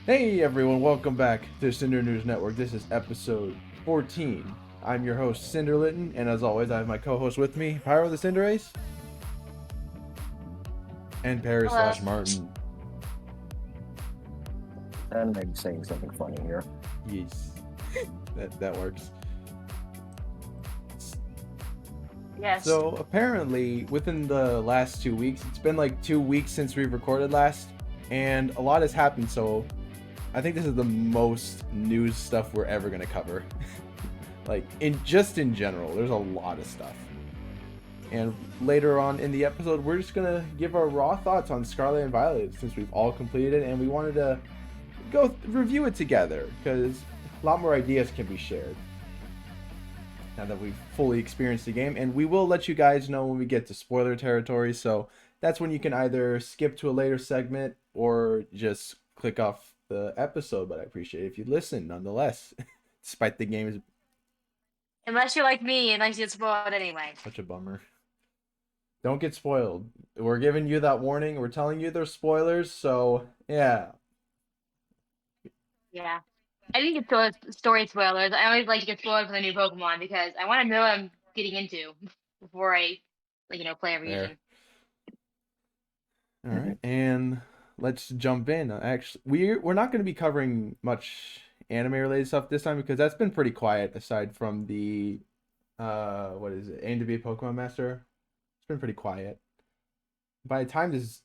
Hey everyone, welcome back to Cinder News Network. This is episode 14. I'm your host, Cinder Litton, and as always, I have my co-host with me, Pyro the Cinder Ace, and Peri Hello. slash Martyn. And maybe saying something funny here. Yes, that works. Yes. So apparently, within the last 2 weeks, it's been like 2 weeks since we recorded last, and a lot has happened. So I think this is the most news stuff we're ever gonna cover. Like in general, there's a lot of stuff. And later on in the episode, we're just gonna give our raw thoughts on Scarlet and Violet since we've all completed it, and we wanted to go review it together because a lot more ideas can be shared now that we've fully experienced the game. And we will let you guys know when we get to spoiler territory, so that's when you can either skip to a later segment or just click off the episode. But I appreciate it if you listen nonetheless, despite the game is Unless you're like me and like to get spoiled anyway. such a bummer. Don't get spoiled. We're giving you that warning. We're telling you there's spoilers, so yeah. Yeah. I didn't get story spoilers. I always like to get spoiled for the new Pokemon because I want to know what I'm getting into before I, play a There. region. All right, and let's jump in. Actually, we're not going to be covering much anime related stuff this time because that's been pretty quiet aside from the what is it? Aim to be a Pokemon Master. It's been pretty quiet. By the time this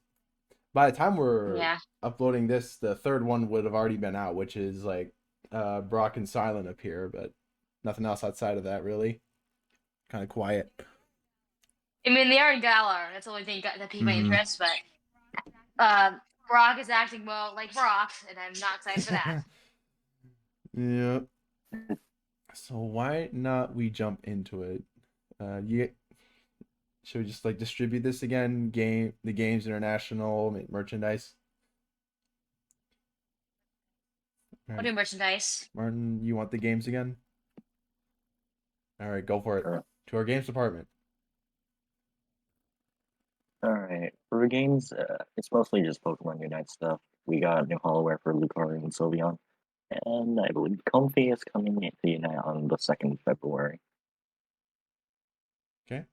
by the time we're Yeah. uploading this, the third one would have already been out, which is like Brock and Silent appear, but nothing else outside of that really. Kind of quiet. I mean, they are in Galar. That's the only thing that piqued my Mm-hmm. interest. But Brock is acting well like Brock, and I'm not excited for that. Yeah. So why not we jump into it? You should we just like distribute this again? The games international merchandise. All I'll right, do merchandise. Martyn, you want the games again? All right, go for it. Sure. To our games department. Alright, for the games, it's mostly just Pokemon Unite stuff. We got new holowear for Lucario and Sylveon, and I believe Comfey is coming into Unite on the 2nd of February. Okay.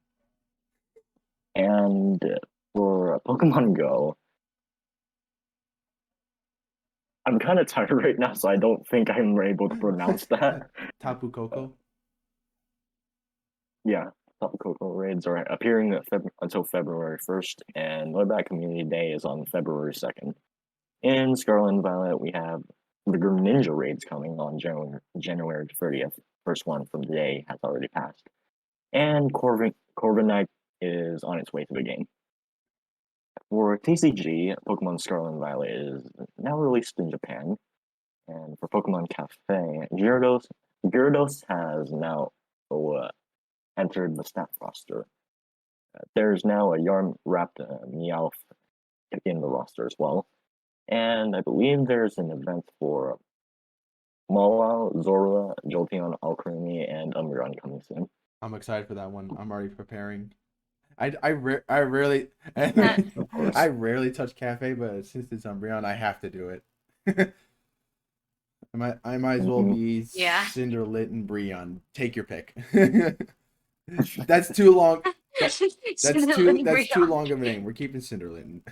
And for Pokemon Go, I'm kind of tired right now, so I don't think I'm able to pronounce that. Tapu Koko. Yeah, Tropical raids are appearing until February 1st, and Webback Community Day is on February 2nd. In Scarlet and Violet, we have the Greninja raids coming on January 30th. First one from today has already passed. And Corviknight is on its way to the game. For TCG, Pokemon Scarlet and Violet is now released in Japan. And for Pokemon Cafe, Gyarados has now entered the staff roster. There's now a Yarn wrapped Meowth in the roster as well. And I believe there's an event for Mawile, Zorua, Jolteon, Alcremie, and Umbreon coming soon. I'm excited for that one. I'm already preparing. I rarely Of course. I rarely touch Cafe, but since it's Umbreon, I have to do it. I might as well be Yeah. Cinder Litton Breon. Take your pick. That's too long. That's too long of a name. We're keeping Cinder Litton.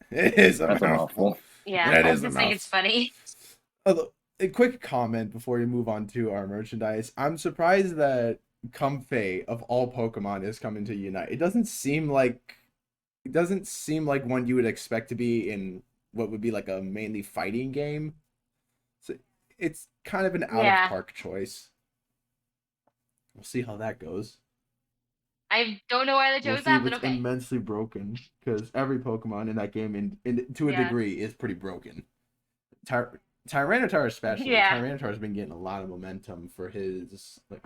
It is a That's a mouthful. mouthful. Yeah, That I is a just think mouth. it's funny. Although, a quick comment before we move on to our merchandise. I'm surprised that Comfey of all Pokemon is coming to Unite. It doesn't seem like one you would expect to be in what would be like a mainly fighting game. So it's kind of an out of Yeah. park choice. We'll see how that goes. I don't know why they We'll chose see if that, but it's okay. immensely broken because every Pokemon in that game, to a Yeah. degree, is pretty broken. Tyranitar especially. Yeah. Tyranitar has been getting a lot of momentum for his like.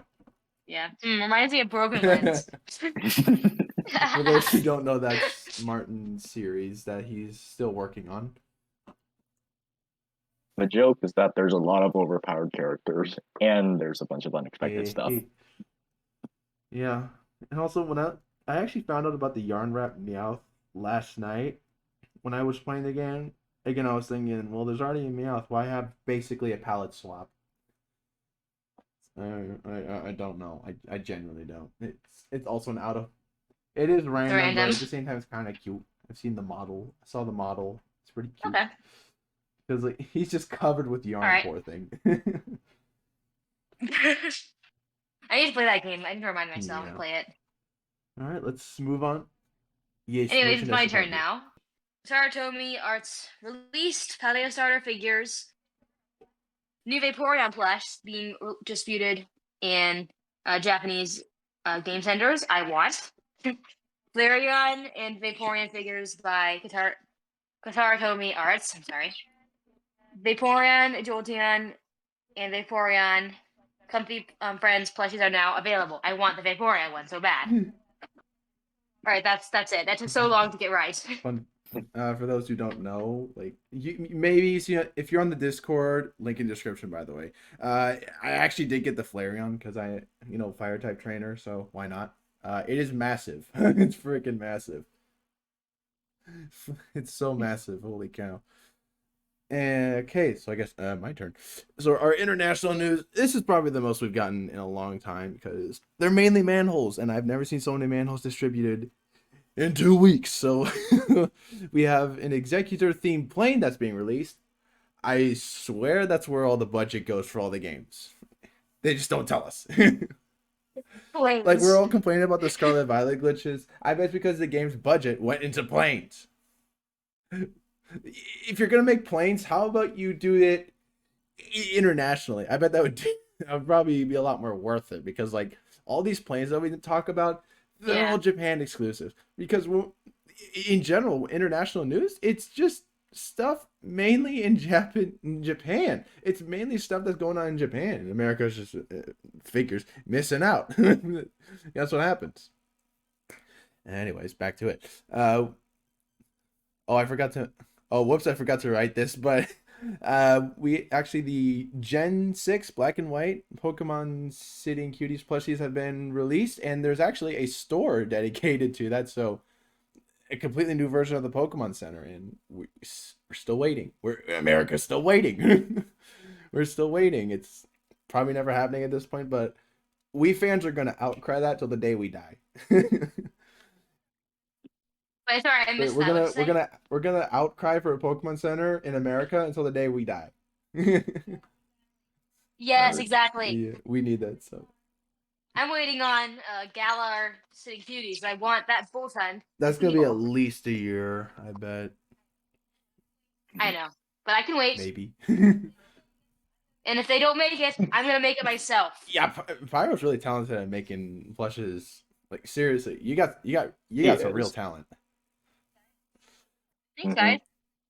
Yeah. Reminds me of Broken Winds. For those who don't know, that's Martyn's series that he's still working on. The joke is that there's a lot of overpowered characters, and there's a bunch of unexpected stuff. Yeah, and also when I actually found out about the yarn wrap Meowth last night when I was playing the game, again, I was thinking, well, there's already a Meowth. Why have basically a palette swap? I don't know. I genuinely don't. It's also an out of. It is random, but at the same time, it's kind of cute. I've seen the model. I saw the model. It's pretty cute. Okay. Because like he's just covered with yarn, Alright. poor thing. I need to play that game. I need to remind myself Yeah. to play it. All right, let's move on. Yes. Anyways, it's my turn now. Saratomi Arts released Paleo Starter figures. New Vaporeon plush being disputed in Japanese game centers. I want. Flareon and Vaporeon figures by Kataratomi Arts. I'm sorry. Vaporeon, Jolteon, and Vaporeon Comfy Friends plushies are now available. I want the Vaporeon one so bad. All right, that's it. That took so long to get right. Fun. For those who don't know, like you maybe see if you're on the Discord, link in description by the way. I actually did get the Flareon because I fire type trainer, so why not? It is massive. It's freaking massive. It's so massive. Holy cow. Okay, so I guess my turn. So our international news, this is probably the most we've gotten in a long time because they're mainly manholes, and I've never seen so many manholes distributed in 2 weeks. So we have an executor themed plane that's being released. I swear that's where all the budget goes for all the games. They just don't tell us. Like we're all complaining about the Scarlet and Violet glitches. I bet it's because the game's budget went into planes. If you're gonna make planes, how about you do it internationally? I bet that would probably be a lot more worth it because like all these planes that we talk about, they're all Japan exclusives. Because in general, international news, it's just stuff mainly in Japan. It's mainly stuff that's going on in Japan. America's just figures missing out. That's what happens. Anyways, back to it. I forgot to. Oh, whoops! I forgot to write this, but we actually the Gen 6 Black and White Pokemon Sitting Cuties plushies have been released, and there's actually a store dedicated to that. So a completely new version of the Pokemon Center, and we're still waiting. America's still waiting. We're still waiting. It's probably never happening at this point, but we fans are gonna outcry that till the day we die. Wait, sorry, I missed that. We're gonna outcry for a Pokemon Center in America until the day we die. Yes, exactly. Yeah, we need that stuff. I'm waiting on Galar Sitting Cuties. I want that full time. That's gonna be at least a year, I bet. I know, but I can wait. Maybe. And if they don't make it, I'm gonna make it myself. Yeah, Pyro's really talented at making plushes. Like seriously, you got some real talent. Thanks, guys.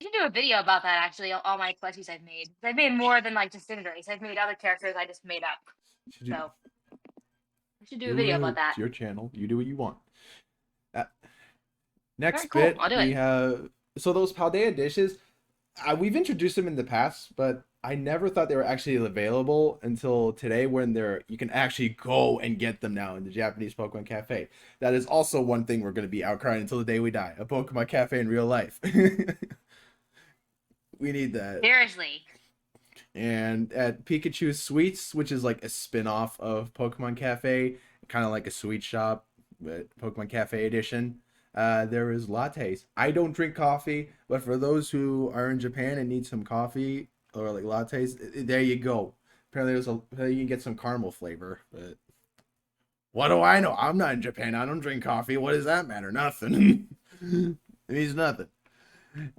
You should do a video about that. Actually, all my plushies I've made. I've made more than like just Cinderace. I've made other characters I just made up. So I should do a video about that. It's your channel. You do what you want. Next Cool. bit, I'll do we it. have those Paldea dishes. We've introduced them in the past, but I never thought they were actually available until today when you can actually go and get them now in the Japanese Pokemon Cafe. That is also one thing we're going to be outcrying until the day we die. A Pokemon Cafe in real life. We need that. Seriously. And at Pikachu Sweets, which is like a spin-off of Pokemon Cafe, kind of like a sweet shop, but Pokemon Cafe edition. There is lattes. I don't drink coffee, but for those who are in Japan and need some coffee or like lattes, there you go. Apparently you can get some caramel flavor, but what do I know? I'm not in Japan. I don't drink coffee. What does that matter? Nothing. It means nothing.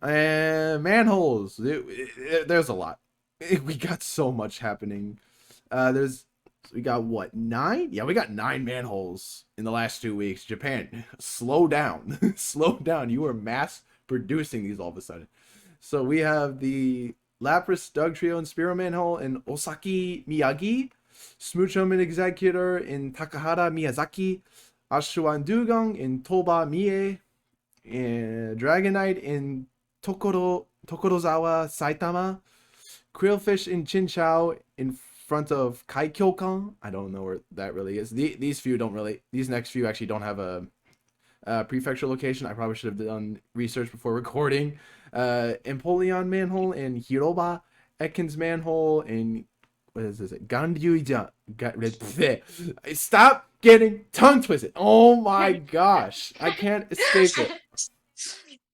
And manholes. There's a lot. We got so much happening. We got what, 9? Yeah, we got 9 manholes in the last 2 weeks. Japan, slow down. Slow down. You are mass producing these all of a sudden. So we have the Lapras, Dugtrio, and Spearow manhole in Osaki, Miyagi. Smoochum Executor in Takahara, Miyazaki. Ashuan Dugong in Toba, Mie. And Dragonite in Tokorozawa, Saitama. Krillfish in Chinchou in front of Kaikyokan. I don't know where that really is. These next few actually don't have a prefecture location. I probably should have done research before recording. Empoleon manhole in Hiroba, Ekins manhole in what is this? Ganryuja. Stop getting tongue twisted. Oh my gosh, I can't escape it.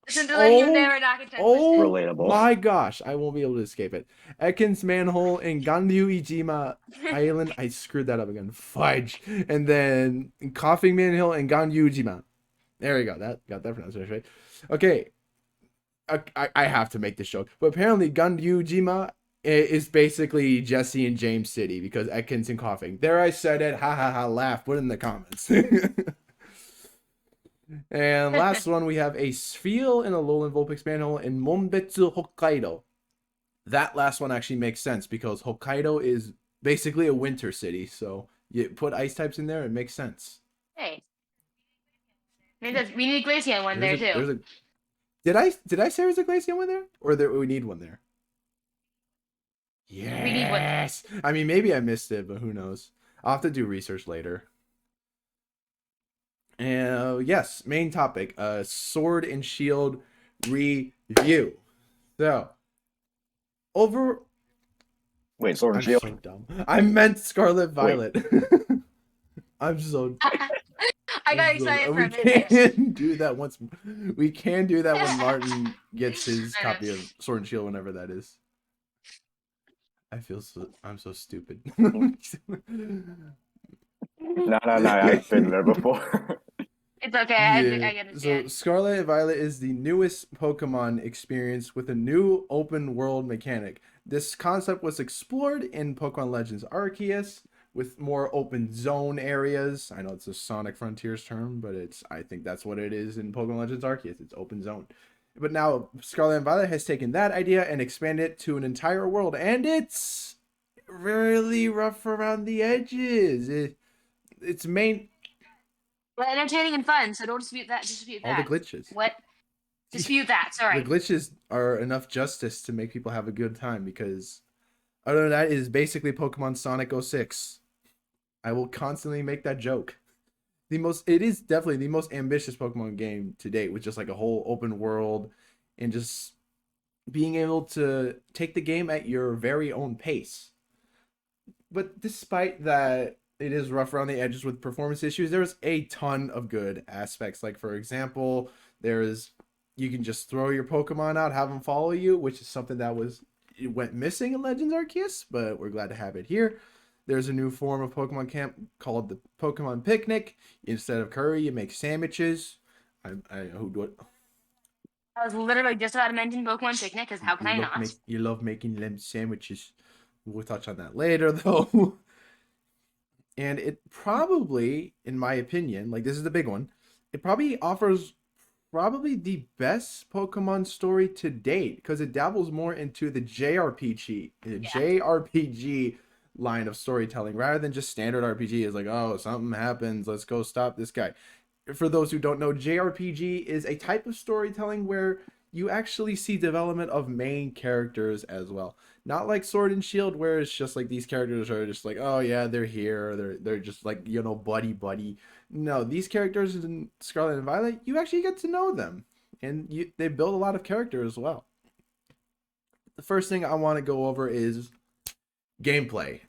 Listen to you never not get tongue twisted. Relatable. My gosh, I won't be able to escape it. Ekins manhole in Ganryujima Island. I screwed that up again. Fudge. And then coughing manhole in Ganryujima. There we go. That got that pronunciation right. Okay. I have to make this joke. But apparently Ganryujima is basically Jesse and James City because Ekins and coughing. There I said it. Ha ha ha. Laugh. Put it in the comments. And last one, we have a sphere in a lowland Vulpix manhole in Monbetsu, Hokkaido. That last one actually makes sense because Hokkaido is basically a winter city. So you put ice types in there, it makes sense. Hey. We need a Glaceon one there too. Did I say there's a Glaceon one there? Or we need one there? Yes. We need one. I mean, maybe I missed it, but who knows? I'll have to do research later. And yes, main topic, Sword and Shield review. So, Wait, Sword I'm and Shield. so dumb. I meant Scarlet Violet. I'm so. I got excited for a minute. We can do that once. We can do that when Martyn gets his copy of Sword and Shield, whenever that is. I'm so stupid. No, I've been there before. It's okay. Yeah. I understand. So Scarlet and Violet is the newest Pokemon experience with a new open world mechanic. This concept was explored in Pokemon Legends Arceus with more open zone areas. I know it's a Sonic Frontiers term, but I think that's what it is in Pokemon Legends Arceus. It's open zone. But now Scarlet and Violet has taken that idea and expanded it to an entire world, and it's really rough around the edges. It's main. Well, entertaining and fun, so don't dispute that. All the glitches. What? Dispute that. Sorry. The glitches are enough justice to make people have a good time because other than that, it is basically Pokemon Sonic 06. I will constantly make that joke. It is definitely the most ambitious Pokemon game to date, with just like a whole open world and just being able to take the game at your very own pace. But despite that, it is rough around the edges with performance issues. There's a ton of good aspects. Like, for example, you can just throw your Pokemon out, have them follow you, which is something that went missing in Legends Arceus, but we're glad to have it here. There's a new form of Pokemon camp called the Pokemon Picnic. Instead of curry, you make sandwiches. I was literally just about to mention Pokemon Picnic, because how can I not? You love making them sandwiches. We'll touch on that later, though. And it probably, in my opinion, like this is the big one, it probably offers the best Pokemon story to date because it dabbles more into the JRPG line of storytelling rather than just standard RPG. Is like, oh, something happens, let's go stop this guy. For those who don't know, JRPG is a type of storytelling where you actually see development of main characters as well. Not like Sword and Shield, where it's just like these characters are just like, oh yeah, they're here, they're just like, buddy. No, these characters in Scarlet and Violet, you actually get to know them, and they build a lot of character as well. The first thing I want to go over is gameplay.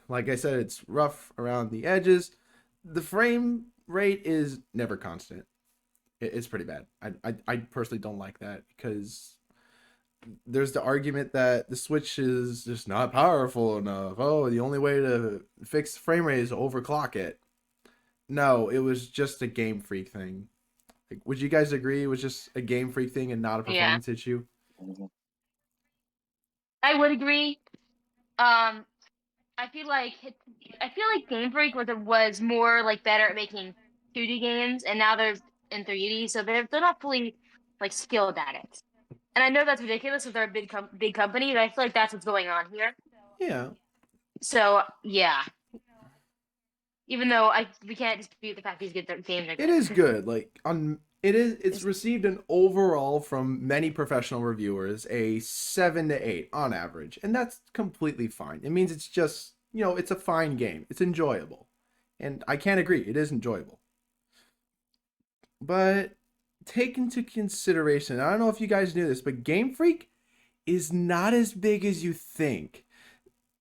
Like I said, it's rough around the edges. The frame rate is never constant. It's pretty bad. I personally don't like that because there's the argument that the Switch is just not powerful enough. Oh, the only way to fix frame rate is to overclock it. No, it was just a Game Freak thing. Like, would you guys agree it was just a Game Freak thing and not a performance issue? I would agree. I feel like Game Freak was more like better at making 2D games, and now they're in 3D, so they're not fully like skilled at it. And I know that's ridiculous if they're a big company, but I feel like that's what's going on here. Yeah. So yeah. Even though we can't dispute the fact these games are good. It is good. Like it's received an overall from many professional reviewers a 7 to 8 on average, and that's completely fine. It means it's just, it's a fine game. It's enjoyable. And I can't agree. It is enjoyable. But take into consideration, I don't know if you guys knew this, but Game Freak is not as big as you think.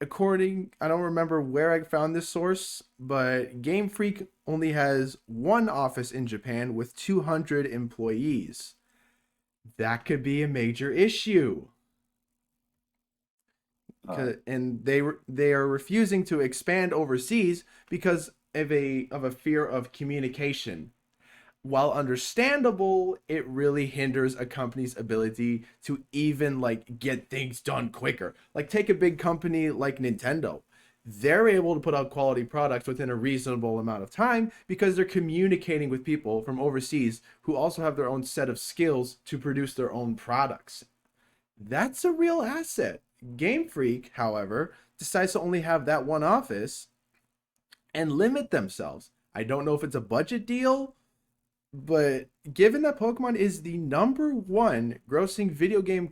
I don't remember where I found this source, but Game Freak only has one office in Japan with 200 employees. That could be a major issue. And they are refusing to expand overseas because of a fear of communication. While understandable, it really hinders a company's ability to even like get things done quicker. Like take a big company like Nintendo. They're able to put out quality products within a reasonable amount of time because they're communicating with people from overseas who also have their own set of skills to produce their own products. That's a real asset. Game Freak, however, decides to only have that one office and limit themselves. I don't know if it's a budget deal, but given that Pokemon is the number one grossing video game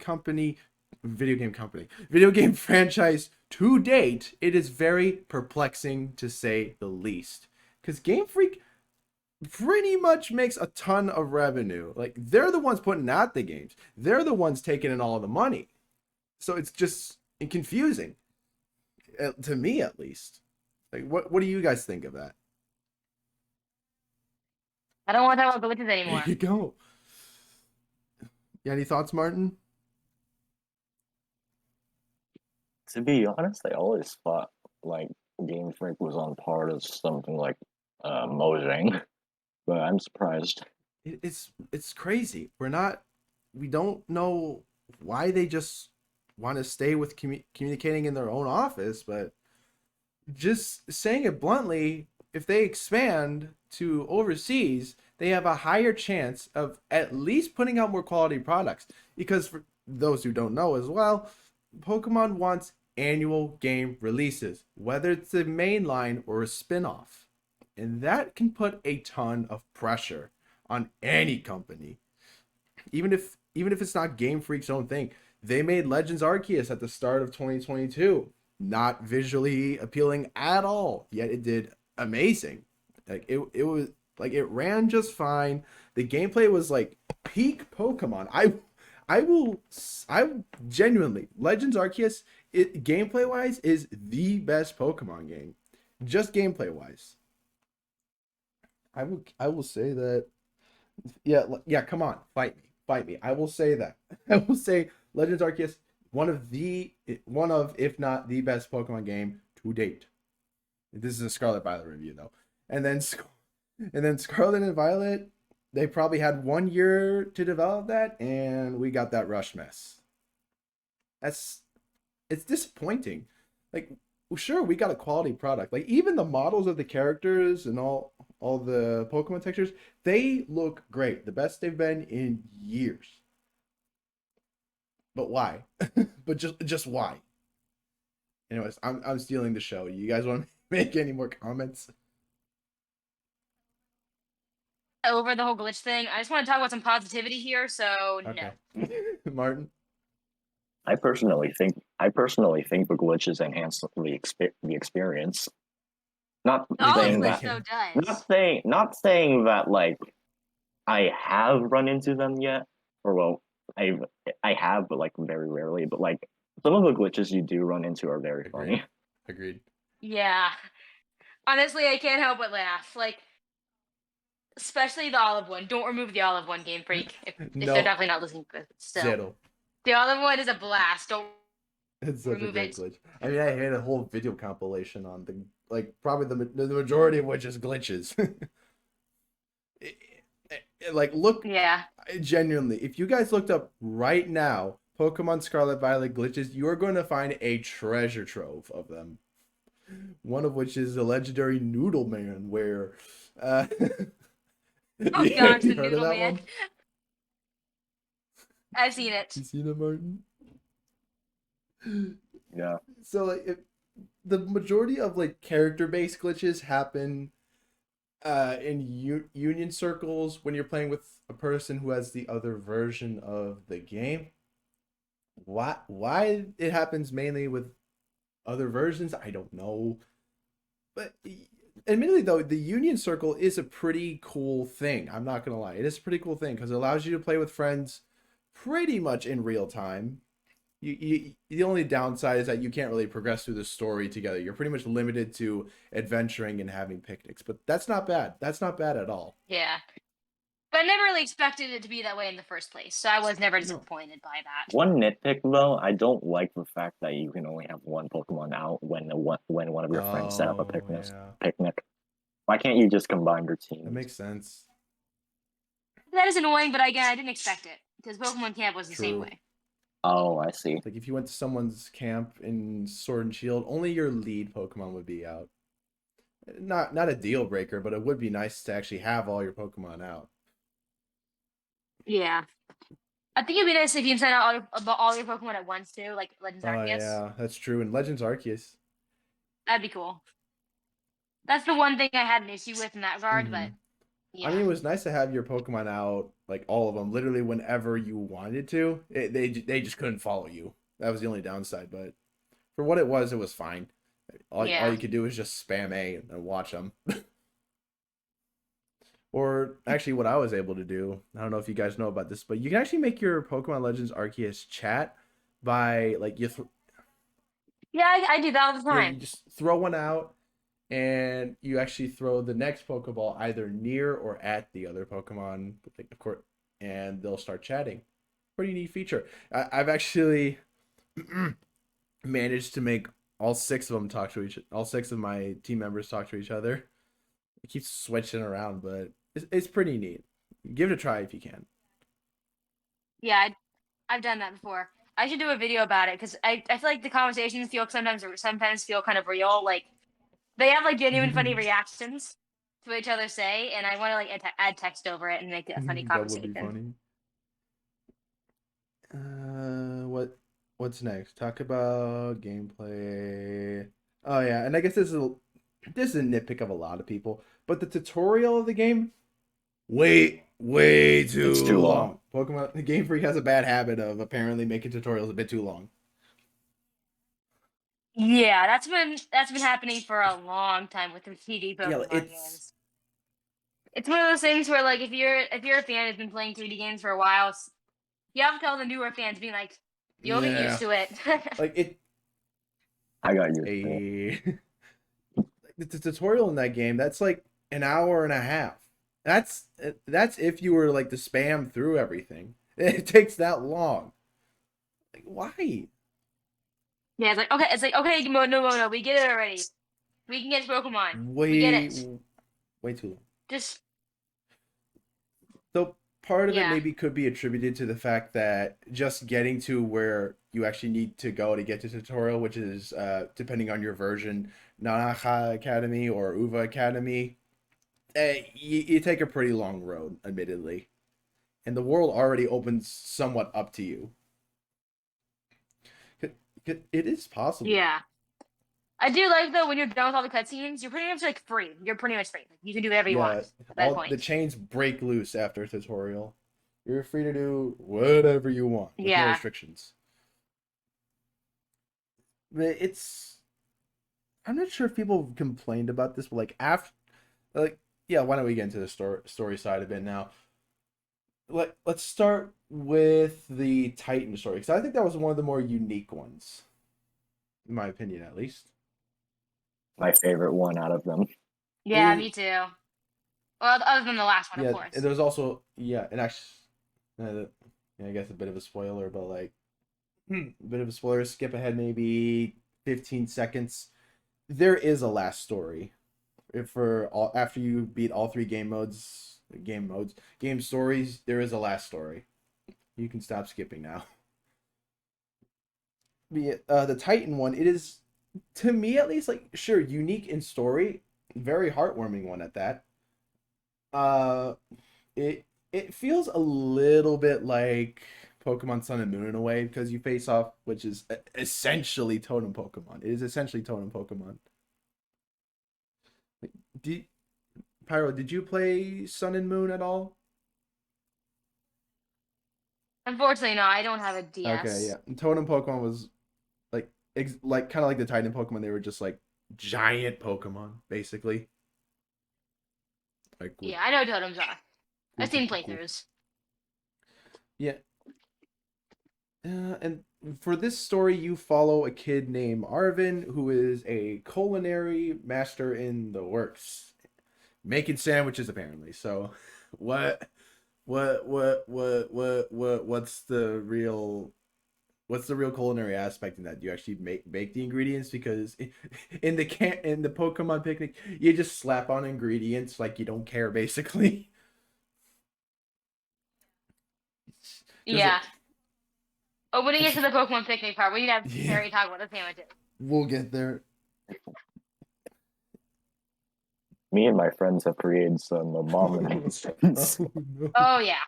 franchise to date, it is very perplexing to say the least. Because Game Freak pretty much makes a ton of revenue. Like, they're the ones putting out the games, they're the ones taking in all the money. So it's just confusing, to me at least. Like, what do you guys think of that? I don't want to talk about glitches There anymore. you go. Yeah, any thoughts, Martyn? To be honest, I always thought like Game Freak was on par to something like Mojang, but I'm surprised. It's crazy. We don't know why they just want to stay with communicating in their own office, but just saying it bluntly, if they expand to overseas, they have a higher chance of at least putting out more quality products. Because for those who don't know as well, Pokemon wants annual game releases, whether it's a mainline or a spin-off. And that can put a ton of pressure on any company. Even if it's not Game Freak's own thing. They made Legends Arceus at the start of 2022. Not visually appealing at all, yet it did amazing. Like it was like it ran just fine. The gameplay was like peak Pokemon. I genuinely Legends Arceus, it gameplay wise is the best Pokemon game. Just gameplay wise. I will say that. Yeah, come on, fight me. I will say that. I will say Legends Arceus, one of if not the best Pokemon game to date. This is a Scarlet Violet review though, and then Scarlet and Violet, they probably had 1 year to develop that, and we got that rush mess. That's it's disappointing. Like, well, sure, we got a quality product. Like even the models of the characters and all the Pokemon textures, they look great. The best they've been in years. But why? But just why? Anyways, I'm stealing the show. You guys want to make any more comments? Over the whole glitch thing. I just want to talk about some positivity here. So Okay. no. Martyn? I personally think the glitches enhance the experience. Not All the saying glitch that. though Not does. saying. Not saying that like I have run into them yet, or well, I I have, but like very rarely. But like some of the glitches you do run into are very Agreed. funny. Agreed. Yeah. Honestly, I can't help but laugh. Like, especially the olive one. Don't remove the olive one, Game Freak. If they're No, definitely not listening to this still. zero. The olive one is a blast. Don't It's such a remove great it. glitch. I mean, I had a whole video compilation on the like probably the majority of which is glitches. Like look Yeah. genuinely, if you guys looked up right now Pokemon Scarlet Violet glitches, you are going to find a treasure trove of them. One of which is the legendary Noodle Man, where Oh yeah, gosh, you the heard of noodle that man. one? I've seen it. You seen it, Martyn? Yeah. So like the majority of like character based glitches happen in union circles when you're playing with a person who has the other version of the game. Why it happens mainly with other versions, I don't know. But admittedly though, the Union Circle is a pretty cool thing. I'm not gonna lie, it is a pretty cool thing because it allows you to play with friends pretty much in real time. The only downside is that you can't really progress through the story together. You're pretty much limited to adventuring and having picnics, but that's not bad. That's not bad at all. Yeah. But I never really expected it to be that way in the first place, so I was never No. disappointed by that. One nitpick though, I don't like the fact that you can only have one Pokemon out when one of your friends set up a Oh, picnic. yeah. Picnic. Why can't you just combine your That teams? makes sense. That is annoying, but again, I didn't expect it because Pokemon Camp was the same True. way. Oh, I see. Like if you went to someone's camp in Sword and Shield, only your lead Pokemon would be out. Not a deal breaker, but it would be nice to actually have all your Pokemon out. Yeah. I think it'd be nice if you send out all your Pokemon at once too, like Legends Oh Arceus. yeah, that's true. And Legends Arceus. That'd be cool. That's the one thing I had an issue with in that regard, but yeah. I mean, it was nice to have your Pokemon out, like all of them, literally whenever you wanted to. They just couldn't follow you. That was the only downside, but for what it was fine. All you could do is just spam A and watch them. Or actually, what I was able to do, I don't know if you guys know about this, but you can actually make your Pokemon Legends Arceus chat by like Yeah, I do that all the you time. just throw one out, and you actually throw the next Pokeball either near or at the other Pokemon, like, of course, and they'll start chatting. Pretty neat feature. I've actually managed to make all six of them all six of my team members talk to each other. It keeps switching around, but it's pretty neat. Give it a try if you can. Yeah, I've done that before. I should do a video about it because I feel like the conversations sometimes feel kind of real. Like they have like genuine funny reactions to what each other say, and I want to like add text over it and make it a funny That would conversation. be funny. What's next? Talk about gameplay. Oh yeah, and I guess this is a nitpick of a lot of people, but the tutorial of the game, way too long. Pokemon Game Freak has a bad habit of apparently making tutorials a bit too long. Yeah, that's been happening for a long time with the3D Pokemon games. It's one of those things where like if you're a fan who's been playing 3D games for a while, you have to tell the newer fans, being like, you'll get used to it. Like it. I got you. The tutorial in that game, that's like an hour and a half. That's if you were like to spam through everything. It takes that long. Like why? Yeah, it's like okay, no, we get it already. We can get Pokemon. We get it. Way too long. Just So part of it maybe could be attributed to the fact that just getting to where you actually need to go to get to tutorial, which is depending on your version, Nanaha Academy or Uva Academy, you take a pretty long road, admittedly. And the world already opens somewhat up to you. It is possible. Yeah. I do like though when you're done with all the cutscenes, you're pretty much like free. You're pretty much free. You can do whatever you want at that point. The chains break loose after tutorial. You're free to do whatever you want. With no restrictions. But I'm not sure if people have complained about this, but like why don't we get into the story side of it now? Let's start with the Titan story, because I think that was one of the more unique ones, in my opinion, at least. My favorite one out of them. Yeah, me too. Well, other than the last one, of course. And there's also and actually, I guess a bit of a spoiler, but like a bit of a spoiler. Skip ahead maybe 15 seconds. There is a last story. After you beat all three game stories, there is a last story. You can stop skipping now. The Titan one, it is, to me at least, like, sure, unique in story, very heartwarming one at that. It feels a little bit like Pokemon Sun and Moon in a way, because you face off, which is essentially Totem Pokemon. It is essentially Totem Pokemon. Pyro, did you play Sun and Moon at all? Unfortunately, no. I don't have a DS. Okay, yeah. And Totem Pokemon was like kind of like the Titan Pokemon. They were just like giant Pokemon, basically. Like, Yeah, I know what totems are. I've seen cool. playthroughs. Yeah. And for this story, you follow a kid named Arvin, who is a culinary master in the works, making sandwiches apparently. So, what's the real culinary aspect in that? Do you actually make the ingredients? Because in the Pokemon picnic, you just slap on ingredients like you don't care, basically. Just Yeah. Oh, when it gets to the Pokemon picnic part, we need to have Yeah. Peri talk about the sandwiches. We'll get there. Me and my friends have created some abominations. Oh no! Oh yeah.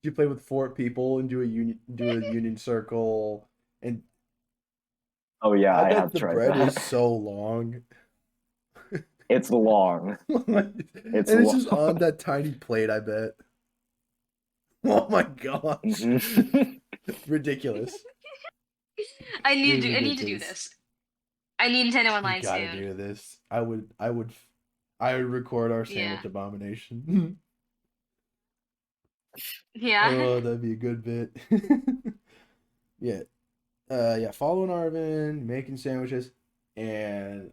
You play with 4 people and do a union circle, and Oh yeah, I I bet have the tried bread that. is so long. It's long. And It's it's just on long. that tiny plate, I bet. Oh my gosh. Mhm. Ridiculous. I It need is to. I need to do ridiculous. this. I need Nintendo We Online gotta soon. do this. I would record our Yeah. sandwich abomination. Yeah. Oh, that'd be a good bit. Yeah. Yeah, following Arvin, making sandwiches, and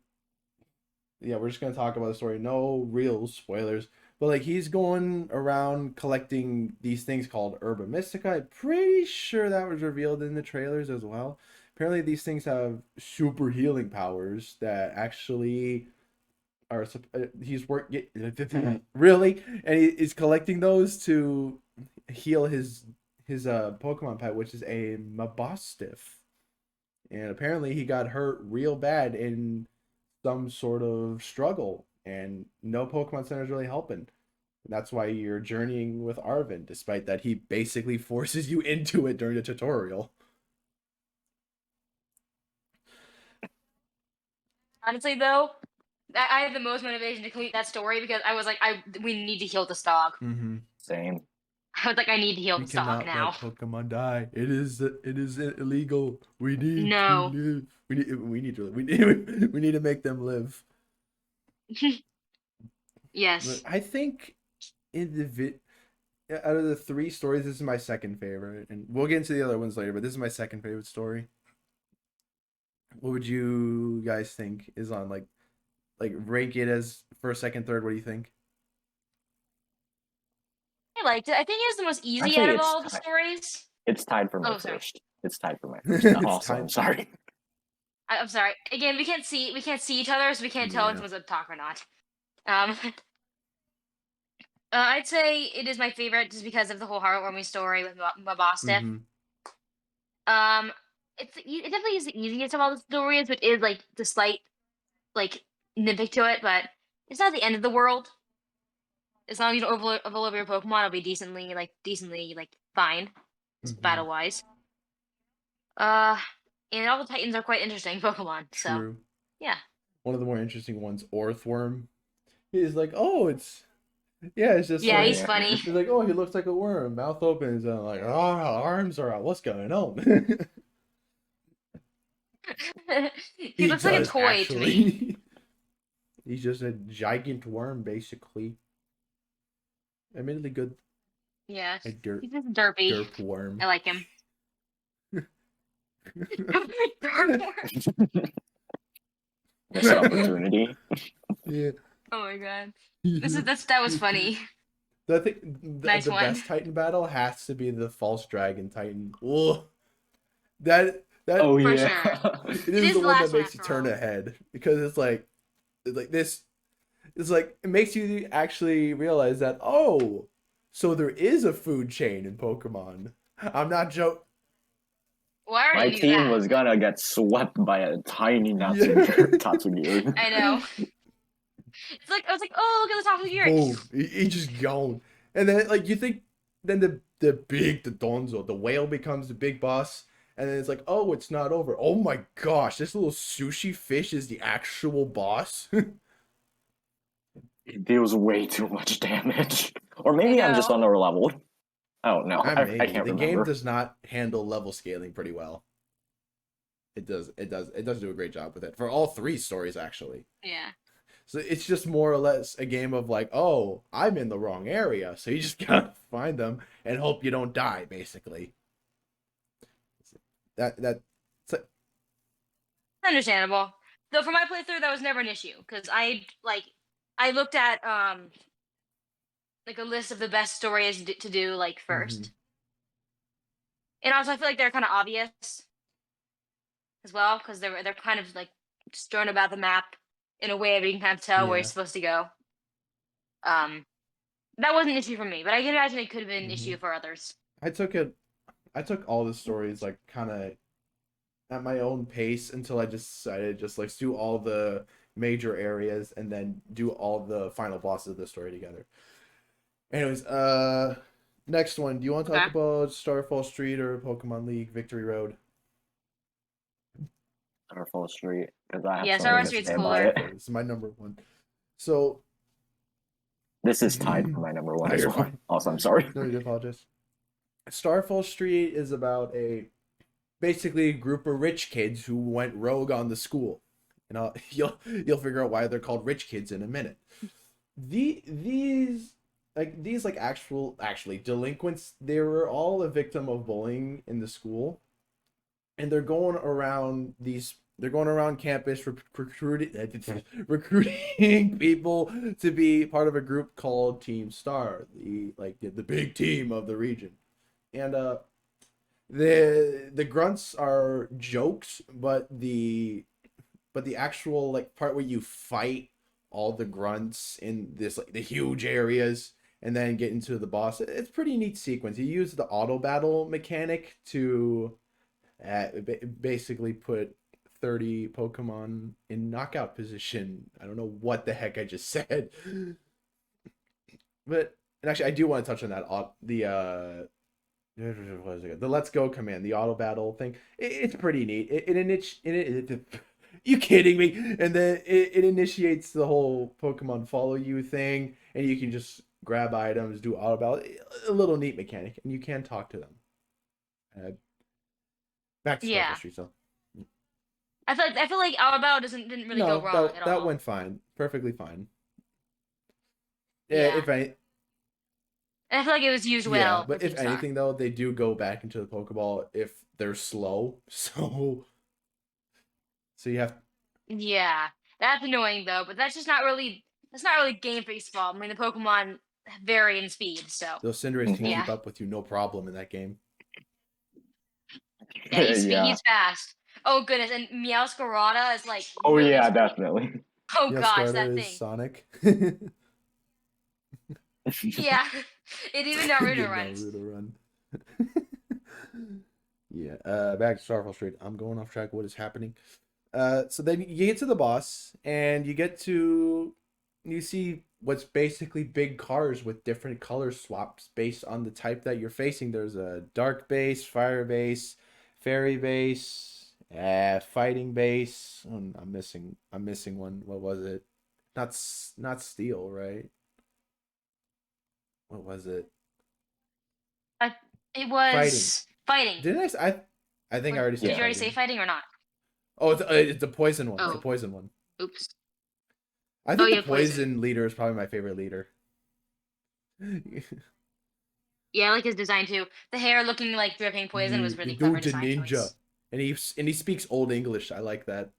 yeah, we're just gonna talk about the story. No real spoilers, but like he's going around collecting these things called Herba Mystica. I'm pretty sure that was revealed in the trailers as well. Apparently, these things have super healing powers that actually are. He's really, and he's collecting those to heal his Pokemon pet, which is a Mabostiff. And apparently he got hurt real bad in some sort of struggle, and no Pokemon Center is really helping. That's why you're journeying with Arvin, despite that he basically forces you into it during the tutorial. Honestly, though, I had the most motivation to complete that story because I was like, we need to heal this dog. Mm-hmm. Same. I was like, I need to heal We this dog cannot now. let Pokemon die. It is illegal. We need to No. live. We need to make them live. Yes. But I think in out of the 3 stories, this is my second favorite, and we'll get into the other ones later. But this is my second favorite story. What would you guys think is on like rank it as first, second, third? What do you think? I liked it. I think it was the most easy Actually, out of it's all the stories. It's tied for my Oh, sorry. first. It's tied for my first. It's Also, time. I'm sorry. I'm sorry. Again, we can't see each other, so we can't tell if Yeah. someone's a talk or not. I'd say it is my favorite just because of the whole heartwarming story with Mabostiff. Mm-hmm. It definitely is the easiest of all the stories, but is like the slight like nitpick to it, but it's not the end of the world. As long as you don't overload your Pokemon, it'll be decently fine, Mm-hmm. battle wise. Uh, and all the Titans are quite interesting Pokemon. So True. yeah. One of the more interesting ones, Orthworm. He's like, oh, it's just Yeah, like he's yeah. funny. he's like, oh, he looks like a worm. Mouth opens, and I'm like, oh, arms are out. What's going on? He looks like a toy to me. actually. He's just a giant worm, basically. Admittedly good. Yeah, A he's just derpy. derp worm. I like him. Derp worm. Missed opportunity. Yeah. Oh my god. That was funny. I think Nice the one. best Titan battle has to be the False Dragon Titan. Oh, that Oh For yeah. sure. it It is is the the one that last one makes you after turn all. ahead, because it's like this. It's like it makes you actually realize that, oh, so there is a food chain in Pokemon. I'm not joking. Well, I My already knew team that. was gonna get swept by a tiny Yeah. Tatsugiri. I know. It's like I was like, oh, look at the top of the gear. Boom, he just gone. And then like you think, then the Donzo, the whale becomes the big boss, and then it's like, oh, it's not over. Oh my gosh, this little sushi fish is the actual boss. It deals way too much damage. Or I maybe I'm just know. under leveled. I don't know. I Maybe can't the game remember. does not handle level scaling pretty well. It does do a great job with it for all 3 stories actually. Yeah. So it's just more or less a game of like, oh, I'm in the wrong area, so you just gotta find them and hope you don't die, basically. That so, Understandable. Though for my playthrough, that was never an issue because I looked at like a list of the best stories to do like first, and also I feel like they're kind of obvious as well because they're kind of like strewn about the map in a way that you can kind of tell where yeah. you're supposed to go. Um, that wasn't an issue for me, but I can imagine it could have been an issue for others. I took all the stories like kind of at my own pace until I just decided just like do all the major areas and then do all the final bosses of the story together. Anyways, next one. Do you want to talk Okay. about Starfall Street or Pokemon League Victory Road? Starfall Street, because I have Yeah, something Starfall to Street's say cooler. about it. This is my number one. So This is tied for my number one No, as you're well. fine. Also, I'm sorry. No, you apologize. Starfall Street is about basically a group of rich kids who went rogue on the school. And you'll figure out why they're called rich kids in a minute. These actually delinquents, they were all a victim of bullying in the school, and they're going around campus recruiting people to be part of a group called Team Star, the big team of the region. And the grunts are jokes, but the actual like part where you fight all the grunts in this like the huge areas and then get into the boss, it's pretty neat sequence. You use the auto battle mechanic to basically put 30 Pokemon in knockout position. I don't know what the heck I just said, but and actually I do want to touch on that the let's go command, the auto battle thing. It's pretty neat. You kidding me? And then it initiates the whole Pokemon follow you thing, and you can just grab items, do auto battle. A little neat mechanic, and you can talk to them. Back to Starfall Yeah, Street, so I feel like Alabama didn't really go no, wrong at that all. went fine, perfectly fine. Yeah. If I And I feel like it was used yeah, well for but if Team Star. anything though, they do go back into the Pokeball if they're slow. So you have Yeah, that's annoying though, but that's not really Game Freak's fault. I mean, the Pokemon vary in speed, so those Cinderace can yeah, keep up with you no problem in that game. yeah, Yeah. he's fast. Oh goodness, and Meowscarada is like Oh really yeah, speedy. definitely. Oh Yeah, gosh, Scarlet that is thing. Sonic. Yeah, it even know Did Naruto runs. Naruto run. Yeah. Back to Starfall Street. I'm going off track. What is happening? So then you get to the boss, and you see what's basically big cars with different color swaps based on the type that you're facing. There's a dark base, fire base, fairy base, fighting base. Oh, I'm missing one. What was it? Not steel, right? What was it? Uh, it Fighting. was fighting. Didn't I think I already said Did you already say fighting. fighting or not? Oh, it's the poison one. It's the Oh, poison one. oops. I Oh think the yeah, poison. poison leader is probably my favorite leader. Yeah, I like his design too. The hair looking like dripping poison was The really clever dude's a design ninja, choice. and he speaks old English. I like that.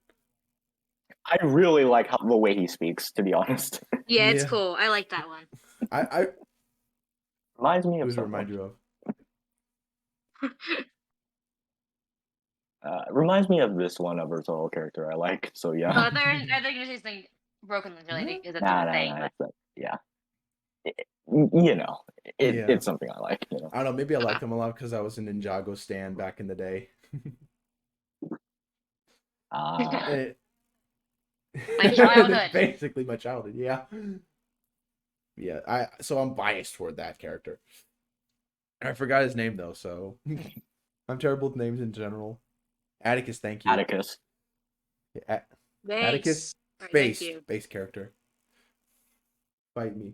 I really like the way he speaks, to be honest. Yeah, it's Yeah. cool. I like that one. I Reminds me who of does it something. remind you of? Reminds me of this one versatile character I like. So Oh, yeah. I thought you were gonna say something broken related because that's Nah, a nah, thing. nah. But Yeah. You know, Yeah. it's something I like. You know. I don't know. Maybe I liked him a lot because I was a Ninjago stan back in the day. Ah, Like childhood. Basically my childhood. Yeah. Yeah. So I'm biased toward that character. I forgot his name though, so I'm terrible with names in general. Atticus, thank you. Atticus. Yeah, Atticus, Right, base, thank you. base character. Fight me.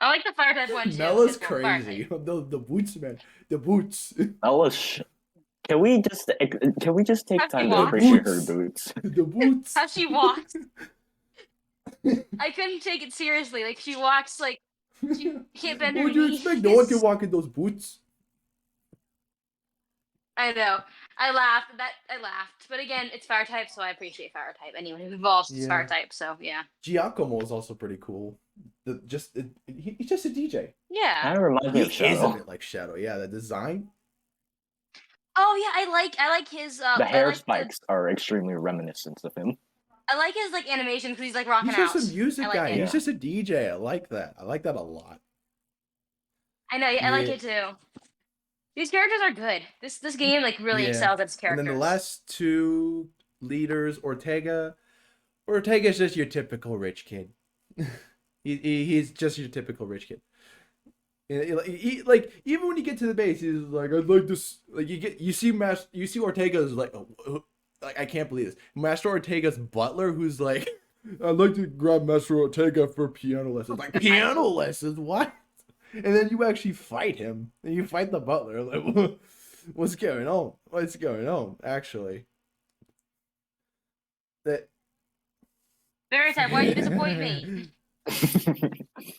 I like the fire type one too. Mella's It's cool, fire crazy. type. The boots, man. The boots. Can we just take How she time to walks. appreciate her boots? The boots. How she walks. I couldn't take it seriously. Like she walks like she can't bend What her would you knees. expect? No one can walk in those boots. I know. I laughed. I laughed. But again, it's fire type, so I appreciate fire type. Anyone who evolves is fire type, so yeah. Giacomo is also pretty cool. He's just a DJ. Yeah. Kind of reminds me He of is a Shadow. bit like Shadow. Yeah, the design. Oh yeah, I like his The hair I like spikes are extremely reminiscent of him. I like his like animation because he's like rocking He's just out. a music I like guy. it. He's just a DJ. I like that. I like that a lot. I know. I like it too. These characters are good. This game like really excels at its characters. And then the last two leaders, Ortega's just your typical rich kid. He's just your typical rich kid. Like even when you get to the base, he's like, I'd like this. Like you see Ortega's like, like I can't believe this. Master Ortega's butler, who's like, I'd like to grab Master Ortega for piano lessons. Like piano lessons, what? And then you actually fight him. And you fight the butler. Like, what's going on? What's going on? Actually, that. Very type. Why you disappoint me?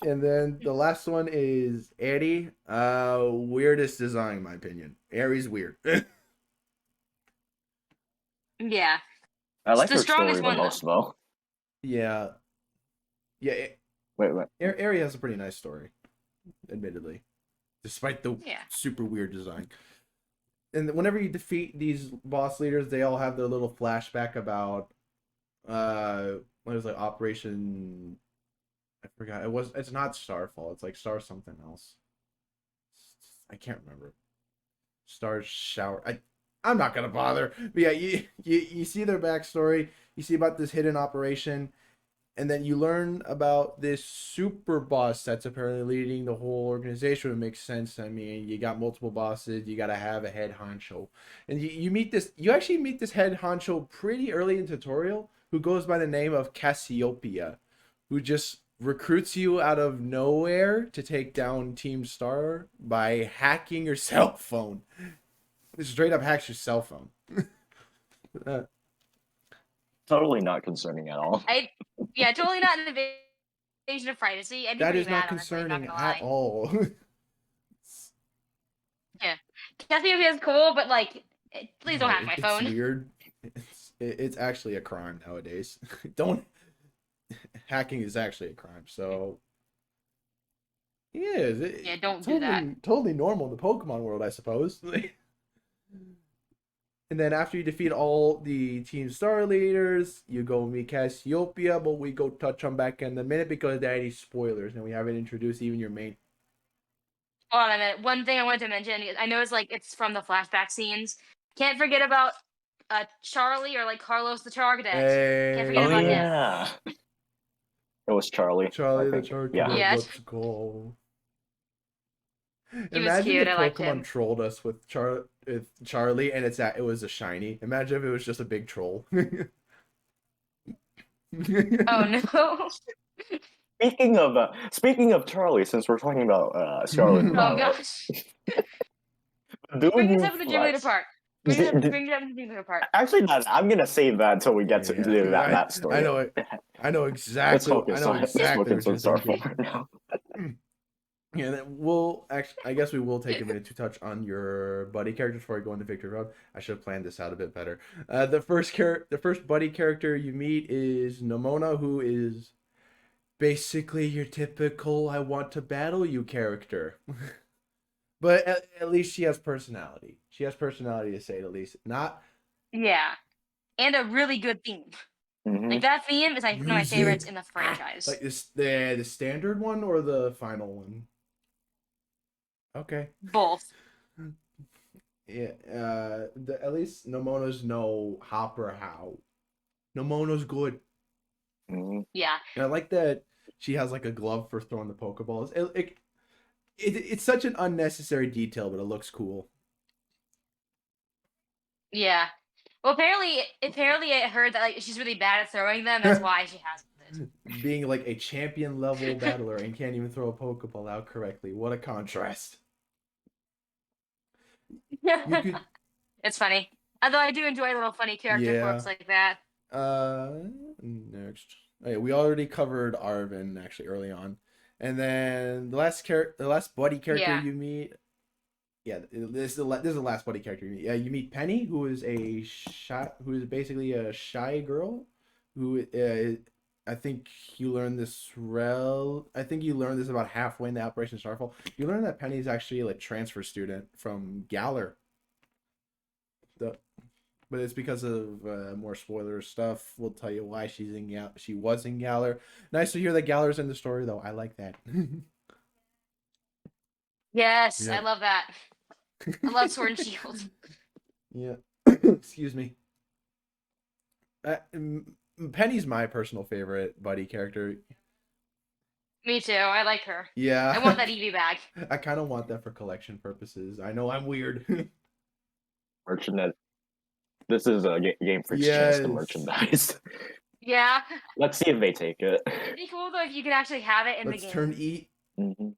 And then the last one is Eddie. Weirdest design in my opinion. Aries weird. Yeah. I like the her story strongest the one, most, though. Yeah. Wait. Aerie has a pretty nice story, admittedly, despite the Yeah. super weird design. And whenever you defeat these boss leaders, they all have their little flashback about what was like Operation. I forgot. It's not Starfall. It's like Star something else. I can't remember. Star Shower. I'm not gonna bother. But yeah, you see their backstory. You see about this hidden operation, and then you learn about this super boss that's apparently leading the whole organization. It makes sense. I mean, you got multiple bosses. You got to have a head honcho, and you meet this. You actually meet this head honcho pretty early in tutorial, who goes by the name of Cassiopeia, who just recruits you out of nowhere to take down Team Star by hacking your cell phone. It straight up hacks your cell phone. Totally not concerning at all. Totally not an invasion of privacy. I'd be That pretty is mad, not honestly, concerning not at all. Yeah. Cassiopeia is cool, but like, please don't hack my phone. It's weird. It's actually a crime nowadays. Don't. Hacking is actually a crime. So. Yeah. Don't do that. Totally normal in the Pokemon world, I suppose. And then after you defeat all the Team Star leaders, you go meet Cassiopeia, but we go touch on back in a minute because there are any spoilers, and we haven't introduced even your main. Hold on a minute. One thing I wanted to mention, I know it's from the flashback scenes. Can't forget about Charlie or like Carlos the Charcadet. Can't forget about him. Yeah. It was Charlie. Charlie the Charcadet. Yeah. Let's go. He was cute. I liked him. Pokemon trolled us with Charlie, and it was a shiny. Imagine if it was just a big troll. Oh no. Speaking of Charlie, since we're talking about Scarlet and Violet. Oh gosh. Dude, Bring this up in the gym leader part. Bring it up in the gym leader part. Actually, I'm gonna save that until we get to that story. I know it. I know exactly. Let's focus on Starfall right now. Yeah, then I guess we will take a minute to touch on your buddy characters before I go into Victory Road. I should have planned this out a bit better. The first buddy character you meet is Nomona, who is basically your typical "I want to battle you" character. But at least she has personality. She has personality, to say the least. Not. Yeah, and a really good theme. Mm-hmm. Like that theme is one of my favorites in the franchise. Like the standard one or the final one? Okay. Both. Yeah. At least Nomona's no Hopper how. Nomona's good. Mm-hmm. Yeah. And I like that she has like a glove for throwing the Pokeballs. It's such an unnecessary detail, but it looks cool. Yeah. Well, apparently I heard that like she's really bad at throwing them. That's why she has it. Being like a champion level battler and can't even throw a Pokeball out correctly. What a contrast. It's funny. Although I do enjoy little funny character quirks like that. Next. Okay, we already covered Arvin actually early on, and then the last buddy character Yeah. you meet. Yeah, this is the last buddy character you meet. Yeah, you meet Penny, who is basically a shy girl, who I think you learn this I think you learned this about halfway in the Operation Starfall. You learn that Penny is actually a transfer student from Galler. The but it's because of more spoiler stuff. We'll tell you why she was in Galler. Nice to hear that Galler's in the story though. I like that. Yes, Yeah. I love that. I love Sword and Shield. Yeah. Excuse me. Penny's my personal favorite buddy character. Me too. I like her. Yeah. I want that Eevee bag. I kind of want that for collection purposes. I know I'm weird. Merchandise. This is a Game Freak's chance to merchandise. Yeah. Let's see if they take it. It'd be cool though if you could actually have it in Let's the game. turn E. Mm-hmm.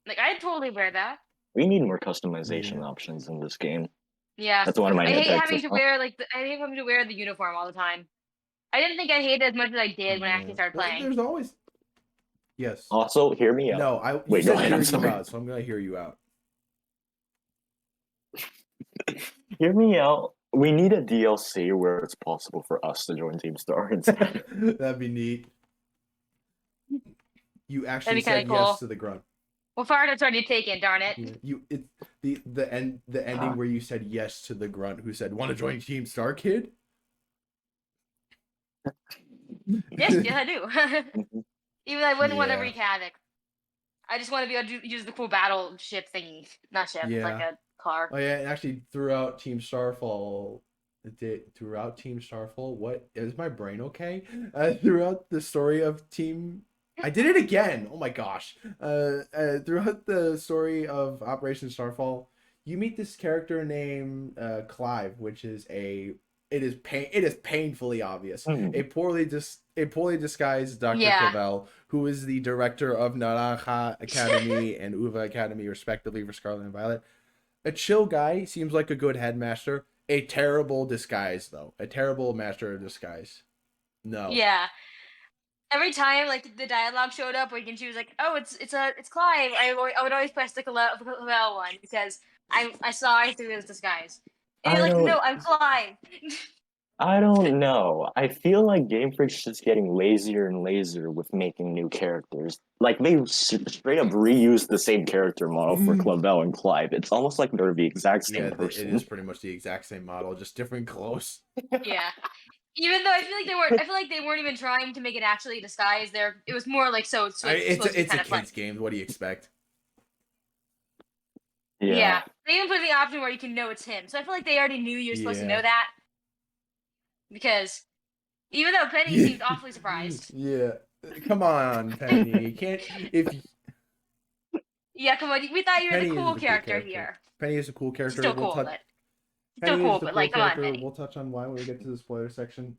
Like I'd totally wear that. We need more customization options in this game. Yeah. That's one of my I hate nitpicks having as to well. wear I hate having to wear the uniform all the time. I didn't think I'd hate it as much as I did when I actually started playing. There's always. Yes. Also, hear me out. No, Wait, you go said ahead, I'm hear you sorry. out, so I'm gonna hear you out. Hear me out. We need a DLC where it's possible for us to join Team Star instead. That'd be neat. You actually That'd be kinda said cool. yes to the grunt. Well, Farda's already taken, darn it. Yeah, the ending where you said yes to the grunt who said, "Want to join Team Star, kid?" Yes, I do. Even though I wouldn't want to Yeah. wreak havoc. I just want to be able to use the cool battleship thingy. Not ship, Yeah. like a car. Oh yeah, and actually throughout Team Starfall, what is my brain okay? Throughout the story of Team, I did it again. Oh my gosh! Throughout the story of Operation Starfall, you meet this character named Clive, which is it is painfully obvious. A poorly disguised Dr. Clavel, who is the director of Naranja Academy and Uva Academy, respectively, for Scarlet and Violet. A chill guy, seems like a good headmaster. A terrible disguise, though. A terrible master of disguise. No. Yeah. Every time the dialogue showed up, she was like, "Oh, it's Clive." I would always press the Clavel one because I saw through his disguise. And he's like, "No, I'm Clive." I don't know. I feel like Game Freak's just getting lazier and lazier with making new characters. Like, they straight up reused the same character model for Clavel and Clive. It's almost like they're the exact same person. It is pretty much the exact same model, just different clothes. Yeah. Even though I feel like they weren't even trying to make it actually a disguise. It was more like it's a kid's game. What do you expect? Yeah. They even put the option where you can know it's him. So I feel like they already knew you were supposed to know that. Because even though Penny seemed awfully surprised. Yeah. Come on, Penny. You can't Yeah, come on. We thought you were the cool character here. Penny is a cool character. Still cool, but come on, Penny. We'll touch on why when we get to the spoiler section.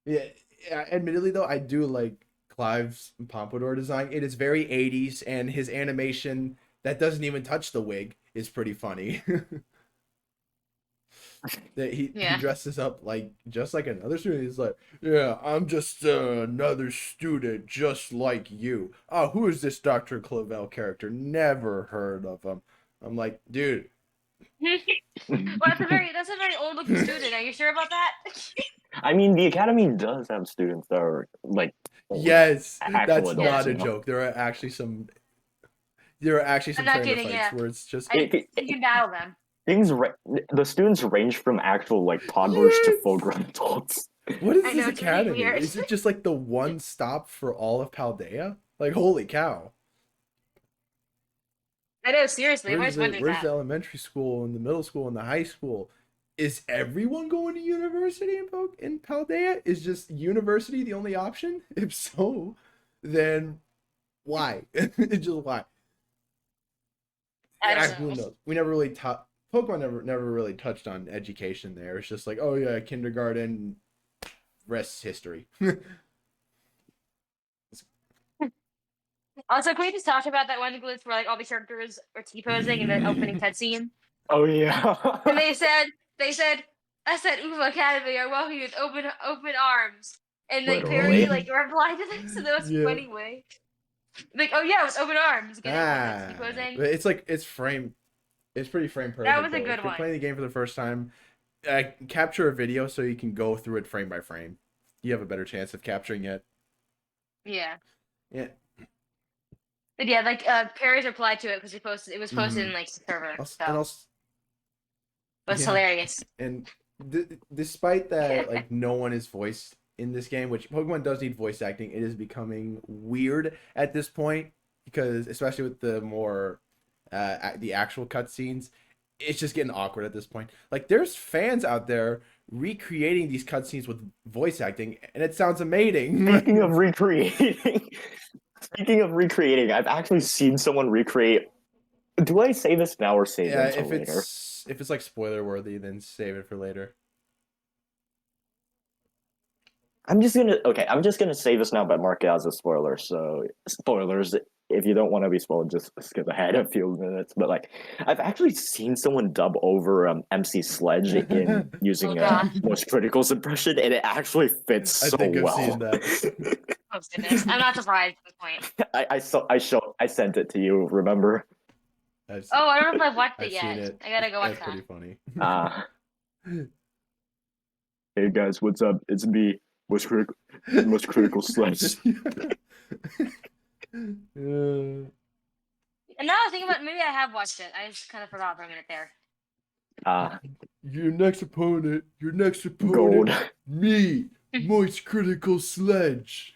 Yeah, admittedly though, I do like Clive's pompadour design. It is very 80s, and his animation that doesn't even touch the wig is pretty funny. That he dresses up just like another student. He's like, "Yeah, I'm just another student just like you. Oh, who is this Dr. Clavel character? Never heard of him." I'm like, dude. Well, that's a very old looking student. Are you sure about that? I mean, the Academy does have students that are like yes, that's adults, not a joke. There are actually some kidding, where it's just you can battle them. The students range from actual toddlers to full-grown adults. What is this academy? Really is it just like the one stop for all of Paldea? Like, holy cow! I know, seriously. Where's the elementary school and the middle school and the high school? Is everyone going to university in Paldea? Is just university the only option? If so, then why? Just why? Who knows? We never really Pokemon never really touched on education there. It's just like, oh yeah, kindergarten, rest history. Also, can we just talk about that one glitch where all the characters are T-posing in the opening cutscene? Oh yeah. And they said, "I said Uva Academy are welcome with open arms." And like Literally. Peri like replied to this in the most Yeah. funny way. Like, oh yeah, with open arms. Getting Ah, posing. but it's like it's pretty frame perfect. That was a though. good If you're one. playing the game for the first time, capture a video so you can go through it frame by frame. You have a better chance of capturing it. Yeah. Yeah. But yeah, like Perry's reply to it because it was posted in like the server. And So also, it was yeah. hilarious. And despite that, like no one is voiced in this game, which Pokemon does need voice acting. It is becoming weird at this point because, especially with the more the actual cutscenes, it's just getting awkward at this point. Like there's fans out there recreating these cutscenes with voice acting, and it sounds amazing. Speaking of recreating, I've actually seen someone recreate. Do I say this now or save Yeah, it until later? if it's like spoiler worthy, then save it for later. I'm just gonna say this now, but mark it as a spoiler. So spoilers. If you don't want to be spoiled, just skip ahead a few minutes. But like, I've actually seen someone dub over MC Sledge in using God. most critical's impression, and it actually fits so I think I've well. seen that. Oh goodness, I'm not surprised at this point. I sent it to you. Remember? Oh, I don't know if I've watched it I've yet. seen it. I gotta go watch That's pretty that. funny. Hey guys, what's up? It's me, most critical Sledge. And now I was thinking about maybe I have watched it. I just kind of forgot for a minute there. Your next opponent, Gold. me, Moist Critical Sledge.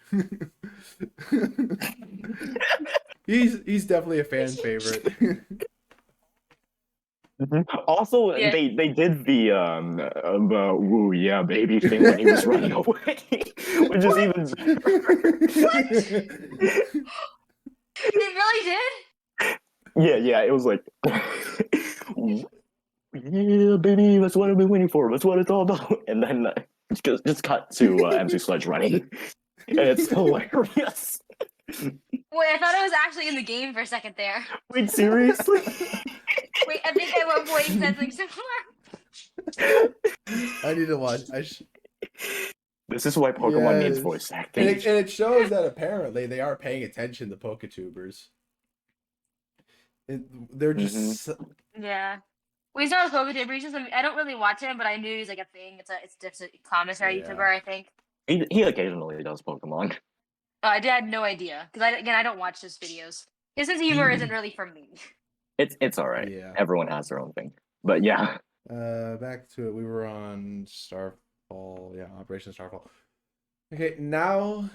he's definitely a fan favorite. Also, Yeah. they did the woo yeah baby thing when he was running away, which is even They really did? yeah it was like yeah baby, that's what I've been waiting for, that's what it's all about, and then just cut to MC Sledge running, and it's hilarious. Wait, I thought it was actually in the game for a second there. Wait, seriously? Wait, I think at one point he said something similar. I need to watch. This is why Pokemon needs Yes. voice acting. And it shows that apparently they are paying attention to Poketubers. They're just Yeah. Well, he's not a Poketuber. He's just I don't really watch him, but I knew he's like a thing. It's just a commissary Yeah. YouTuber, I think. He occasionally does Pokemon. Oh, I had no idea because I don't watch his videos. His sense of humor isn't really for me. It's all right. Yeah. Everyone has their own thing, but yeah. Back to it. We were on Starfall. Yeah, Operation Starfall. Okay, now.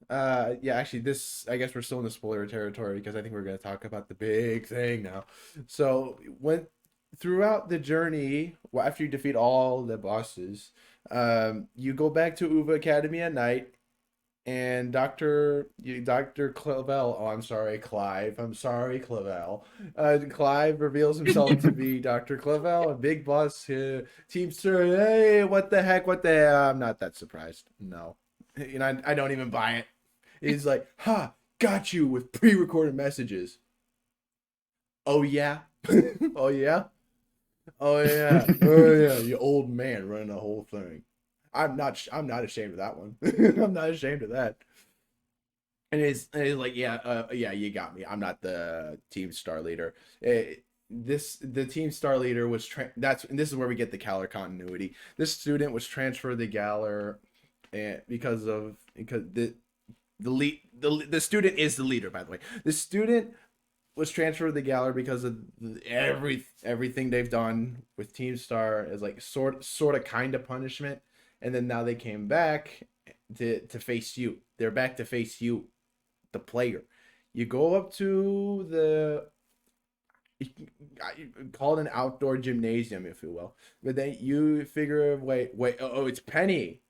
Yeah, actually, this, I guess we're still in the spoiler territory because I think we're going to talk about the big thing now. So, throughout the journey, after you defeat all the bosses, you go back to Uva Academy at night, and Dr. Clavel, oh, I'm sorry, Clive. I'm sorry, Clavel. Clive reveals himself to be Dr. Clavel, a big boss, Teamster. Hey, what the heck? I'm not that surprised. No. You know, I don't even buy it. He's like, ha, got you with pre-recorded messages. Oh, yeah? Oh, yeah? Oh, yeah. Oh, yeah. You old man running the whole thing. I'm not ashamed of that one. I'm not ashamed of that. And it's like, yeah, you got me. I'm not the team star leader. The team star leader was this is where we get the Galar continuity. This student was transferred to Galar, and because the student is the leader, by the way. The student was transferred to the Galar because of everything they've done with Team Star as like sort of kind of punishment. And then now they came back to face you. They're back to face you, the player. You go up to call it an outdoor gymnasium, if you will. But then you figure, wait, oh, it's Penny.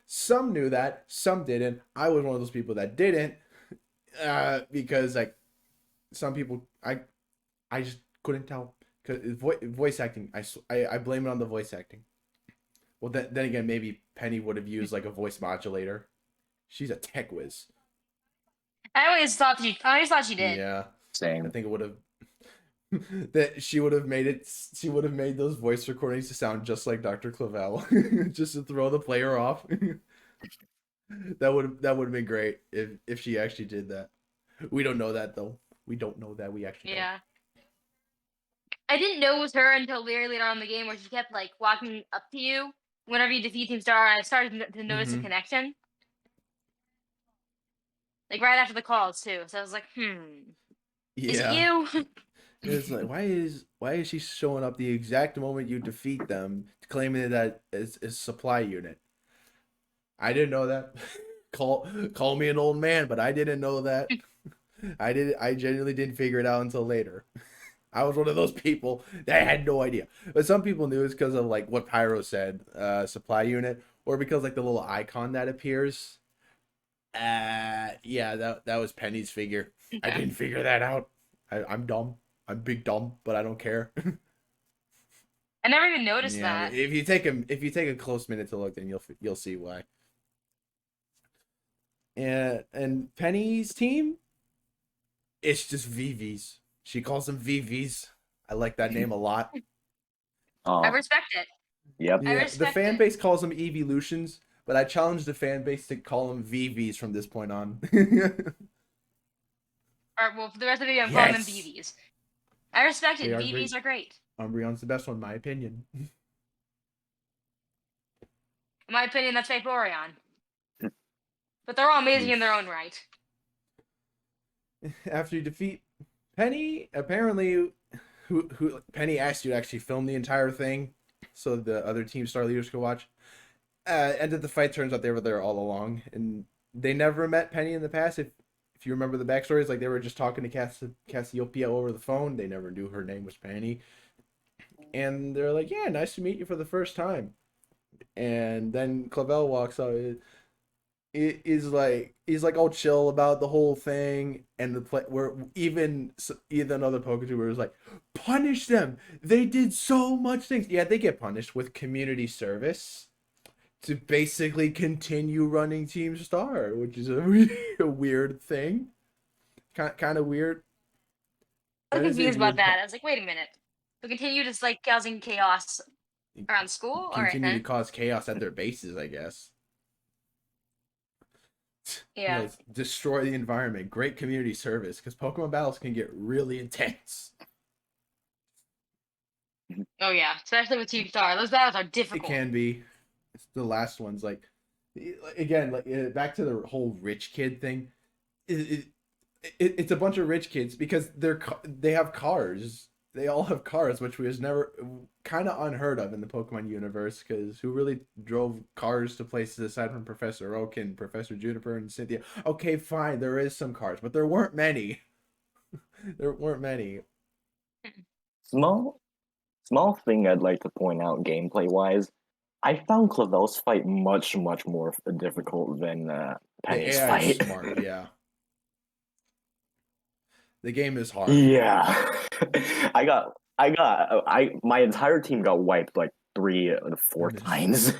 Some knew that, some didn't. I was one of those people that didn't, because like some people, I just couldn't tell because voice acting. I blame it on the voice acting. Well, then again, maybe Penny would have used like a voice modulator. She's a tech whiz. I always thought she did. Yeah, Same. I think it would have. That she would have made it. She would have made those voice recordings to sound just like Dr. Clavel, just to throw the player off. That would have been great if she actually did that. We don't know that though. We don't know that. We actually don't. Yeah. I didn't know it was her until very late on in the game, where she kept like walking up to you whenever you defeat Team Star, and I started to notice a Mm-hmm. connection. Like right after the calls too. So I was like, is it Yeah. you? It's like why is she showing up the exact moment you defeat them, claiming that it's supply unit? I didn't know that. Call me an old man, but I didn't know that. I genuinely didn't figure it out until later. I was one of those people that had no idea. But some people knew it's because of like what Pyro said, supply unit, or because like the little icon that appears. Yeah, that was Penny's figure. I Okay. didn't figure that out. I'm dumb. I'm big dumb, but I don't care. I never even noticed Yeah, that. if you take a close minute to look, then you'll see why. And Penny's team, it's just VVs. She calls them VVs. I like that name a lot. I Oh, respect it. yep. I Yeah, the respect fan it. base calls them evolutions, but I challenge the fan base to call them VVs from this point on. Or well, for the rest of the video, I'm calling them Yes, VVs. I respect they it. are VVs great. are great. Umbreon's the best one, in my opinion. In my opinion, that's Vaporeon. But they're all amazing in their own right. After you defeat Penny, apparently, who Penny asked you to actually film the entire thing, so the other team star leaders could watch. Ended the fight. Turns out they were there all along, and they never met Penny in the past. If you remember the backstories, like they were just talking to Cassiopeia over the phone. They never knew her name was Penny, and they're like, "Yeah, nice to meet you for the first time." And then Clavel walks out. It is like he's like all chill about the whole thing, and the play where even another Poketuber was like, "Punish them! They did so much things." Yeah, they get punished with community service to basically continue running Team Star, which is a weird thing. Kind of weird. I was That is a confused about weird that. I was like, wait a minute. We continue just like causing chaos around school? Alright continue to then. cause chaos at their bases, I guess. Yeah. Let's destroy the environment. Great community service because Pokemon battles can get really intense. Oh yeah. Especially with Team Star. Those battles are It difficult. can be. It's the last ones, like again, like back to the whole rich kid thing. It, it's a bunch of rich kids because they have cars. They all have cars, which was never kind of unheard of in the Pokemon universe. Because who really drove cars to places aside from Professor Oak and Professor Juniper and Cynthia? Okay, fine, there is some cars, but there weren't many. There weren't many. Small, small thing I'd like to point out gameplay wise. I found Clavel's fight much, much more difficult than The Penny's AI is fight. smart. Yeah, the game is hard. Yeah, my entire team got wiped like 3 or 4 times.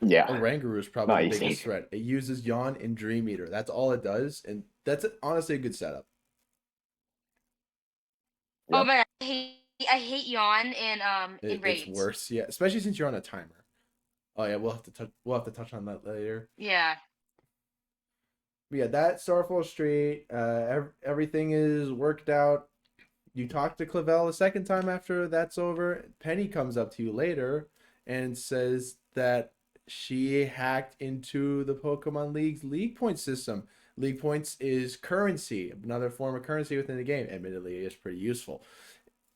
Yeah, Oranguru is probably not the easy. biggest threat. It uses Yawn and Dream Eater. That's all it does, and that's honestly a good setup. Oh Yep. man, I hate Yawn in It's raids. worse, yeah, especially since you're on a timer. Oh yeah, we'll have to touch on that later. Yeah. But yeah, that Starfall Street, everything is worked out. You talk to Clavel a second time after that's over. Penny comes up to you later and says that she hacked into the Pokemon League's League Point system. League Points is currency, another form of currency within the game. Admittedly, it's pretty useful.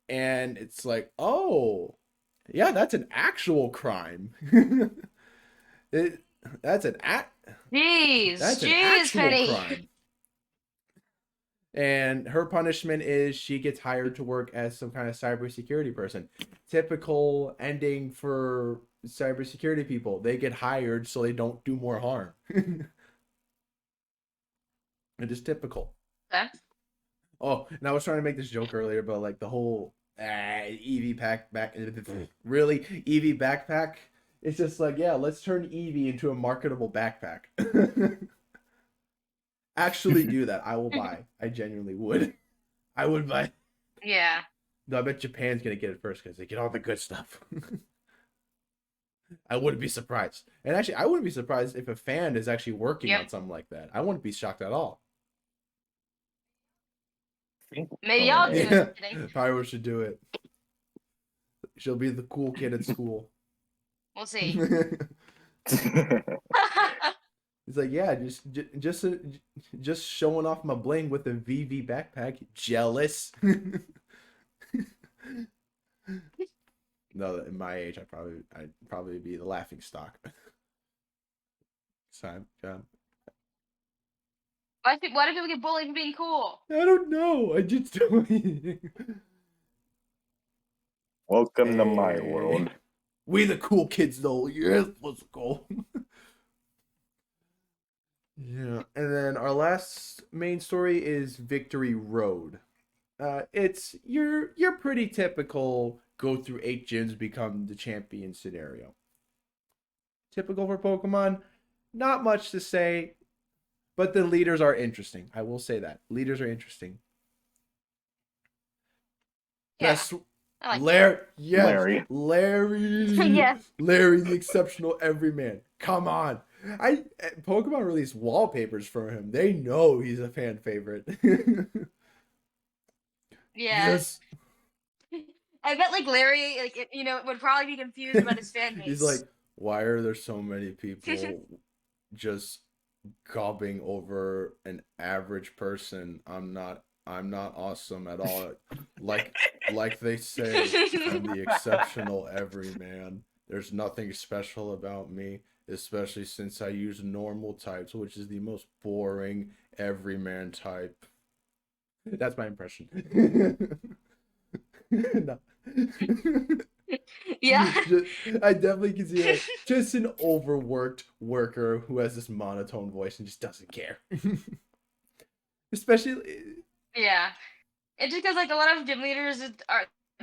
And it's like, oh, yeah, that's an actual crime. it, that's an act. That's an Jeez, actual Penny. crime. And her punishment is she gets hired to work as some kind of cybersecurity person. Typical ending for cybersecurity people. They get hired so they don't do more harm. It is typical. Okay. Oh, and I was trying to make this joke earlier about like the whole Eevee pack back. Really, Eevee backpack. It's just like, yeah, let's turn Eevee into a marketable backpack. Actually, do that. I will buy. I genuinely would. I would buy. Yeah. No, I bet Japan's gonna get it first because they get all the good stuff. I wouldn't be surprised. And actually, I wouldn't be surprised if a fan is actually working Yep. on something like that. I wouldn't be shocked at all. Maybe I'll do Yeah, it. Pyro should do it. She'll be the cool kid at school. We'll see. He's like, yeah, just showing off my bling with a VV backpack. Jealous. No, in my age, I'd probably be the laughing stock. So, Why do people get bullied for being cool? I don't know. I just don't. Welcome to my world. We the cool kids, though. Yes, let's go. Yeah, and then our last main story is Victory Road. It's your pretty typical go through 8 gyms, become the champion scenario. Typical for Pokemon. Not much to say, but the leaders are interesting. I will say that. Leaders are interesting. Yeah. Best I like Larry. Yes. Larry. Larry. Yes. Larry, the exceptional everyman. Come on. Pokemon released wallpapers for him. They know he's a fan favorite. Yeah. Yes. I bet like Larry, would probably be confused about his fan base. He's like, why are there so many people just gobbing over an average person? I'm not awesome at all. Like they say, I'm the exceptional everyman. There's nothing special about me, especially since I use normal types, which is the most boring everyman type. That's my impression. No. Yeah. I definitely can see like just an overworked worker who has this monotone voice and just doesn't care. Especially, Yeah. It's just because like a lot of gym leaders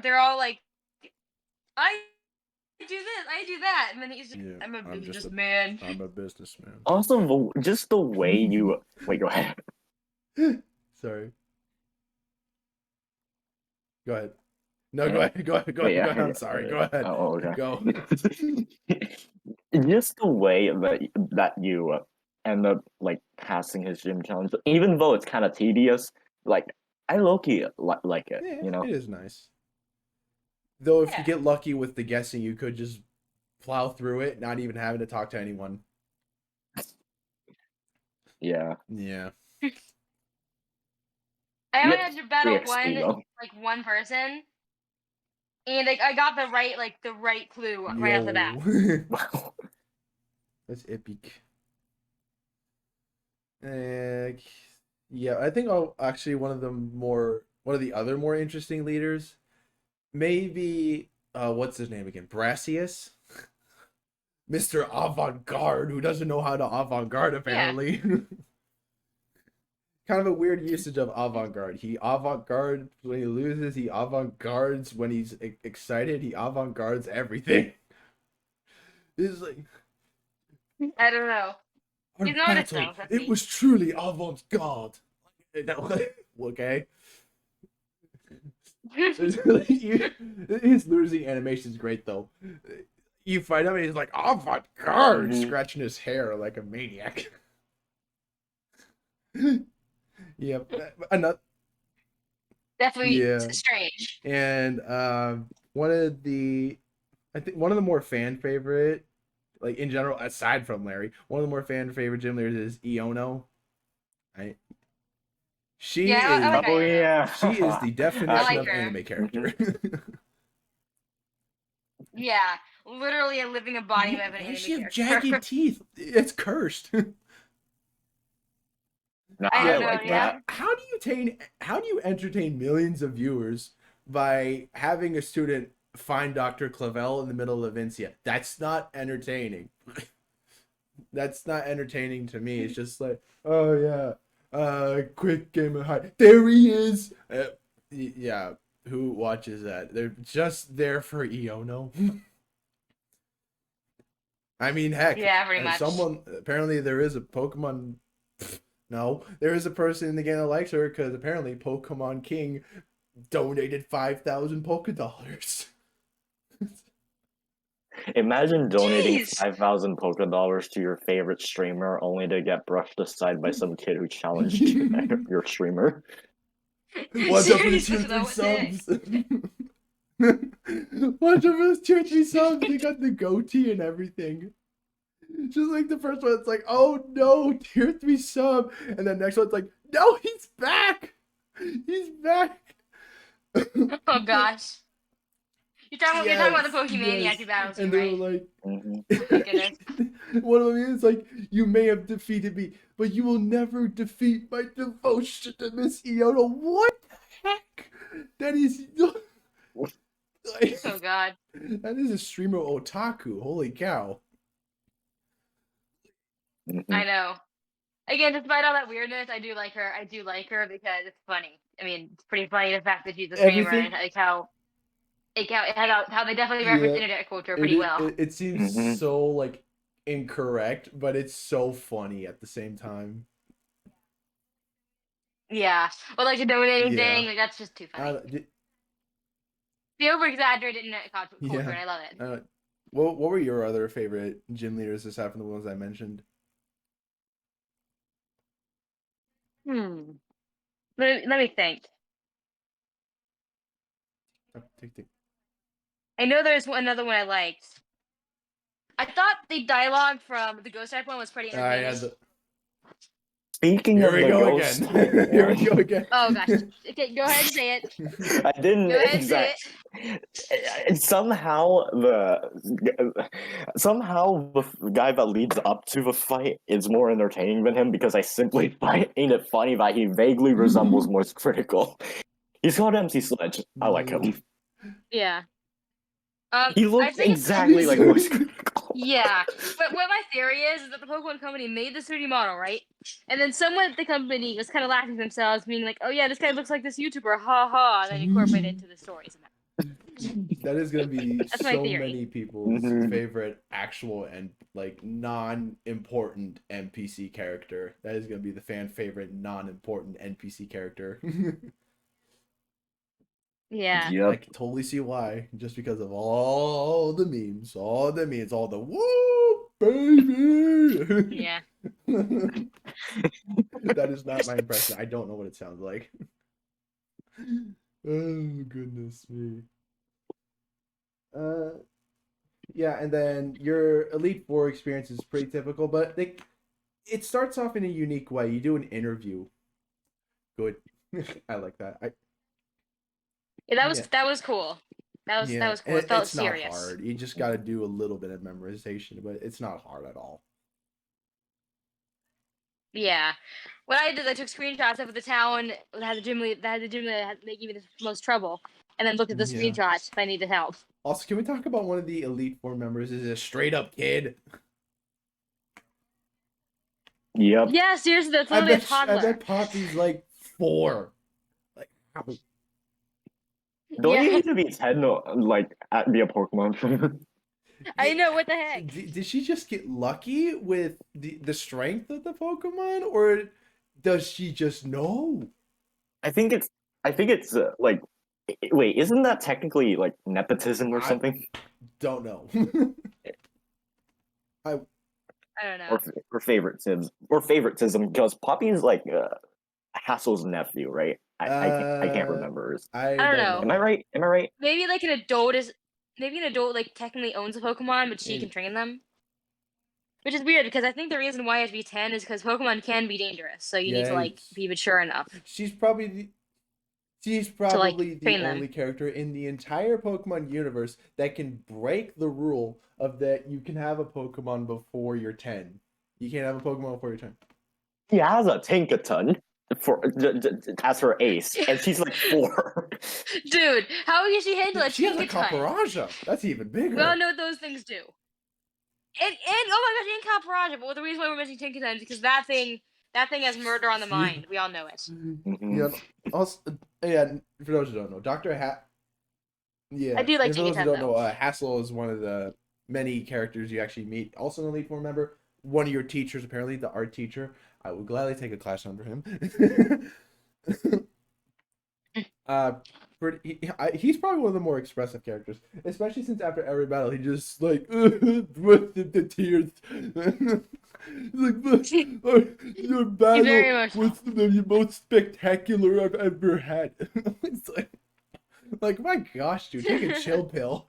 they're all like, I do this, I do that, and then he's just, yeah, I'm a I'm businessman. I'm a businessman. Also, just the way you wait. Go ahead. Sorry. Go ahead. No, go ahead. Go ahead. Go Wait, ahead. yeah, I'm sorry. Go ahead. Oh, okay. Go. Just the way that you end up like passing his gym challenge, even though it's kind of tedious. Like I low-key like it, Yeah, you know. it is nice. Though if you Yeah. get lucky with the guessing, you could just plow through it, not even having to talk to anyone. Yeah. Yeah. I You only get had to battle 3 XP, though. one person, and like I got the right clue right off the bat. Wow. That's epic. Yeah, I think actually one of the other more interesting leaders, maybe what's his name again? Brassius? Mr. Avant-Garde, who doesn't know how to avant-garde apparently. Kind of a weird usage of avant-garde. He avant-garde when he loses, he avant-gardes when he's excited, he avant-gardes everything. It's like, I don't know. our He's an artist, battle, though. it was truly avant-garde. Okay. His losing animation is great though. You find him and he's like avant-garde, scratching his hair like a maniac. Yep. Another. Definitely strange. And I think one of the more fan favorite, like in general, aside from Larry, one of the more fan favorite gym leaders is Iono. Right? She Yeah, is. I like Iono. Yeah. She is the definition like of her. anime character. Yeah, literally a living embodiment of an Why anime does she have character. jagged teeth? It's cursed. No, I I don't know, like yeah. that. How do you entertain millions of viewers by having a student find Dr. Clavel in the middle of Vincia? That's not entertaining. That's not entertaining to me. It's just like, oh yeah, quick game of hide. There he is. Yeah, who watches that? They're just there for Iono. I mean, heck, Yeah, pretty much. someone apparently there is a Pokemon. No, there is a person in the game that likes her because apparently Pokemon King donated 5,000 Pokedollars. Imagine donating Jeez. 5,000 polka dollars to your favorite streamer only to get brushed aside by some kid who challenged your streamer. Watch out for the Seriously, tier that's what 3 I would say. subs. Watch out for those tier 3 subs. They got the goatee and everything. Just like the first one, it's like, oh no, tier 3 sub. And then next one's like, no, he's back. He's back. Oh gosh. You're talking about the Pokemaniac yes. battles, And too, they right? were like, Mhm. Oh my goodness. one of them is like, you may have defeated me, but you will never defeat my devotion to Miss Iota. What the heck? That is Oh god. that is a streamer otaku. Holy cow. I know. Again, despite all that weirdness, I do like her. I do like her because it's funny. I mean, it's pretty funny the fact that she's a streamer Everything. and how they definitely reference Yeah. internet culture pretty well. It seems Mhm. so like incorrect, but it's so funny at the same time. Yeah. Well, like the donating Yeah. thing, like that's just too funny. Did, The over exaggerated internet culture, yeah. and I love it. What were your other favorite gym leaders aside from the ones I mentioned? Hmm. Let me think. Oh, tick. I know there's another one I liked. I thought the dialogue from the Ghost Type one was pretty I entertaining. had the. Speaking Here of we the go ghost again. type Here we one, go again. Oh gosh. Okay, go ahead and say it. I didn't Go ahead and say it. somehow the guy that leads up to the fight is more entertaining than him because I simply find it funny that he vaguely resembles Moist Critical. He's called MC Sledge. I like him. Yeah. He I looks think it's exactly like Moist Critical. yeah. But what my theory is that the Pokemon Company made this 3D model, right? And then someone at the company was kind of laughing to themselves, being like, "Oh yeah, this guy looks like this YouTuber, ha ha," and then incorporate it into the story somehow. That is gonna be That's my so theory. many people's Mhm. favorite actual and like non-important NPC character. That is gonna be the fan favorite non-important NPC character. Yeah. I Yep. can totally see why. Just because of all the memes, all the woo baby. Yeah. That is not my impression. I don't know what it sounds like. Oh goodness me. Uh, yeah, and then your Elite Four experience is pretty typical, but it starts off in a unique way. You do an interview. Good. I like that. Yeah, Yeah, that was cool. That was yeah, cool. It felt it's not serious. hard. You just got to do a little bit of memorization, but it's not hard at all. Yeah. What I did, I took screenshots of the town that had the gym lead that they gave me the most trouble, and then looked at the Yeah. screenshots if I needed help. Also, can we talk about one of the Elite Four members is a straight up kid? Yep. Yeah, seriously, that's I literally a bet toddler. Poppy's like 4. Like, how? Don't you Yeah, need to be 10 to be a Pokemon fan? I know, what the heck. Did she just get lucky with the strength of the Pokemon, or does she just know? I think it's like wait, isn't that technically like nepotism or I- something? Don't know. I don't know. Or favoritism because Poppy's like Hassel's nephew, right? I can't remember. I don't know. Am I right? Am I right? Maybe an adult like technically owns a Pokemon, but she can train them. Which is weird because I think the reason why it has to be 10 is because Pokemon can be dangerous, so you need to like be mature enough. She's probably the train them. only character in the entire Pokemon universe that can break the rule of that you can have a Pokemon before you're 10. You can't have a Pokemon before you're 10. She has a Tinkaton as her ace, and she's like 4. Dude, how can she handle a She has a Tinkaton? Caparajah. That's even bigger. We all know what those things do. And oh my gosh, and Caparajah. But the reason why we're mentioning Tinkaton is because that thing has murder on the mind. We all know it. Yeah. Also, yeah. For those who don't know, Yeah. I do like and for those who Tinkaton, don't though. know, Hassel is one of the many characters you actually meet. Also, an Elite Four member. One of your teachers, apparently, the art teacher. I would gladly take a class under him. he's probably one of the more expressive characters, especially since after every battle he just like with the tears. Like your He's very battle emotional. was the most spectacular I've ever had. It's like my gosh, dude, take a chill pill.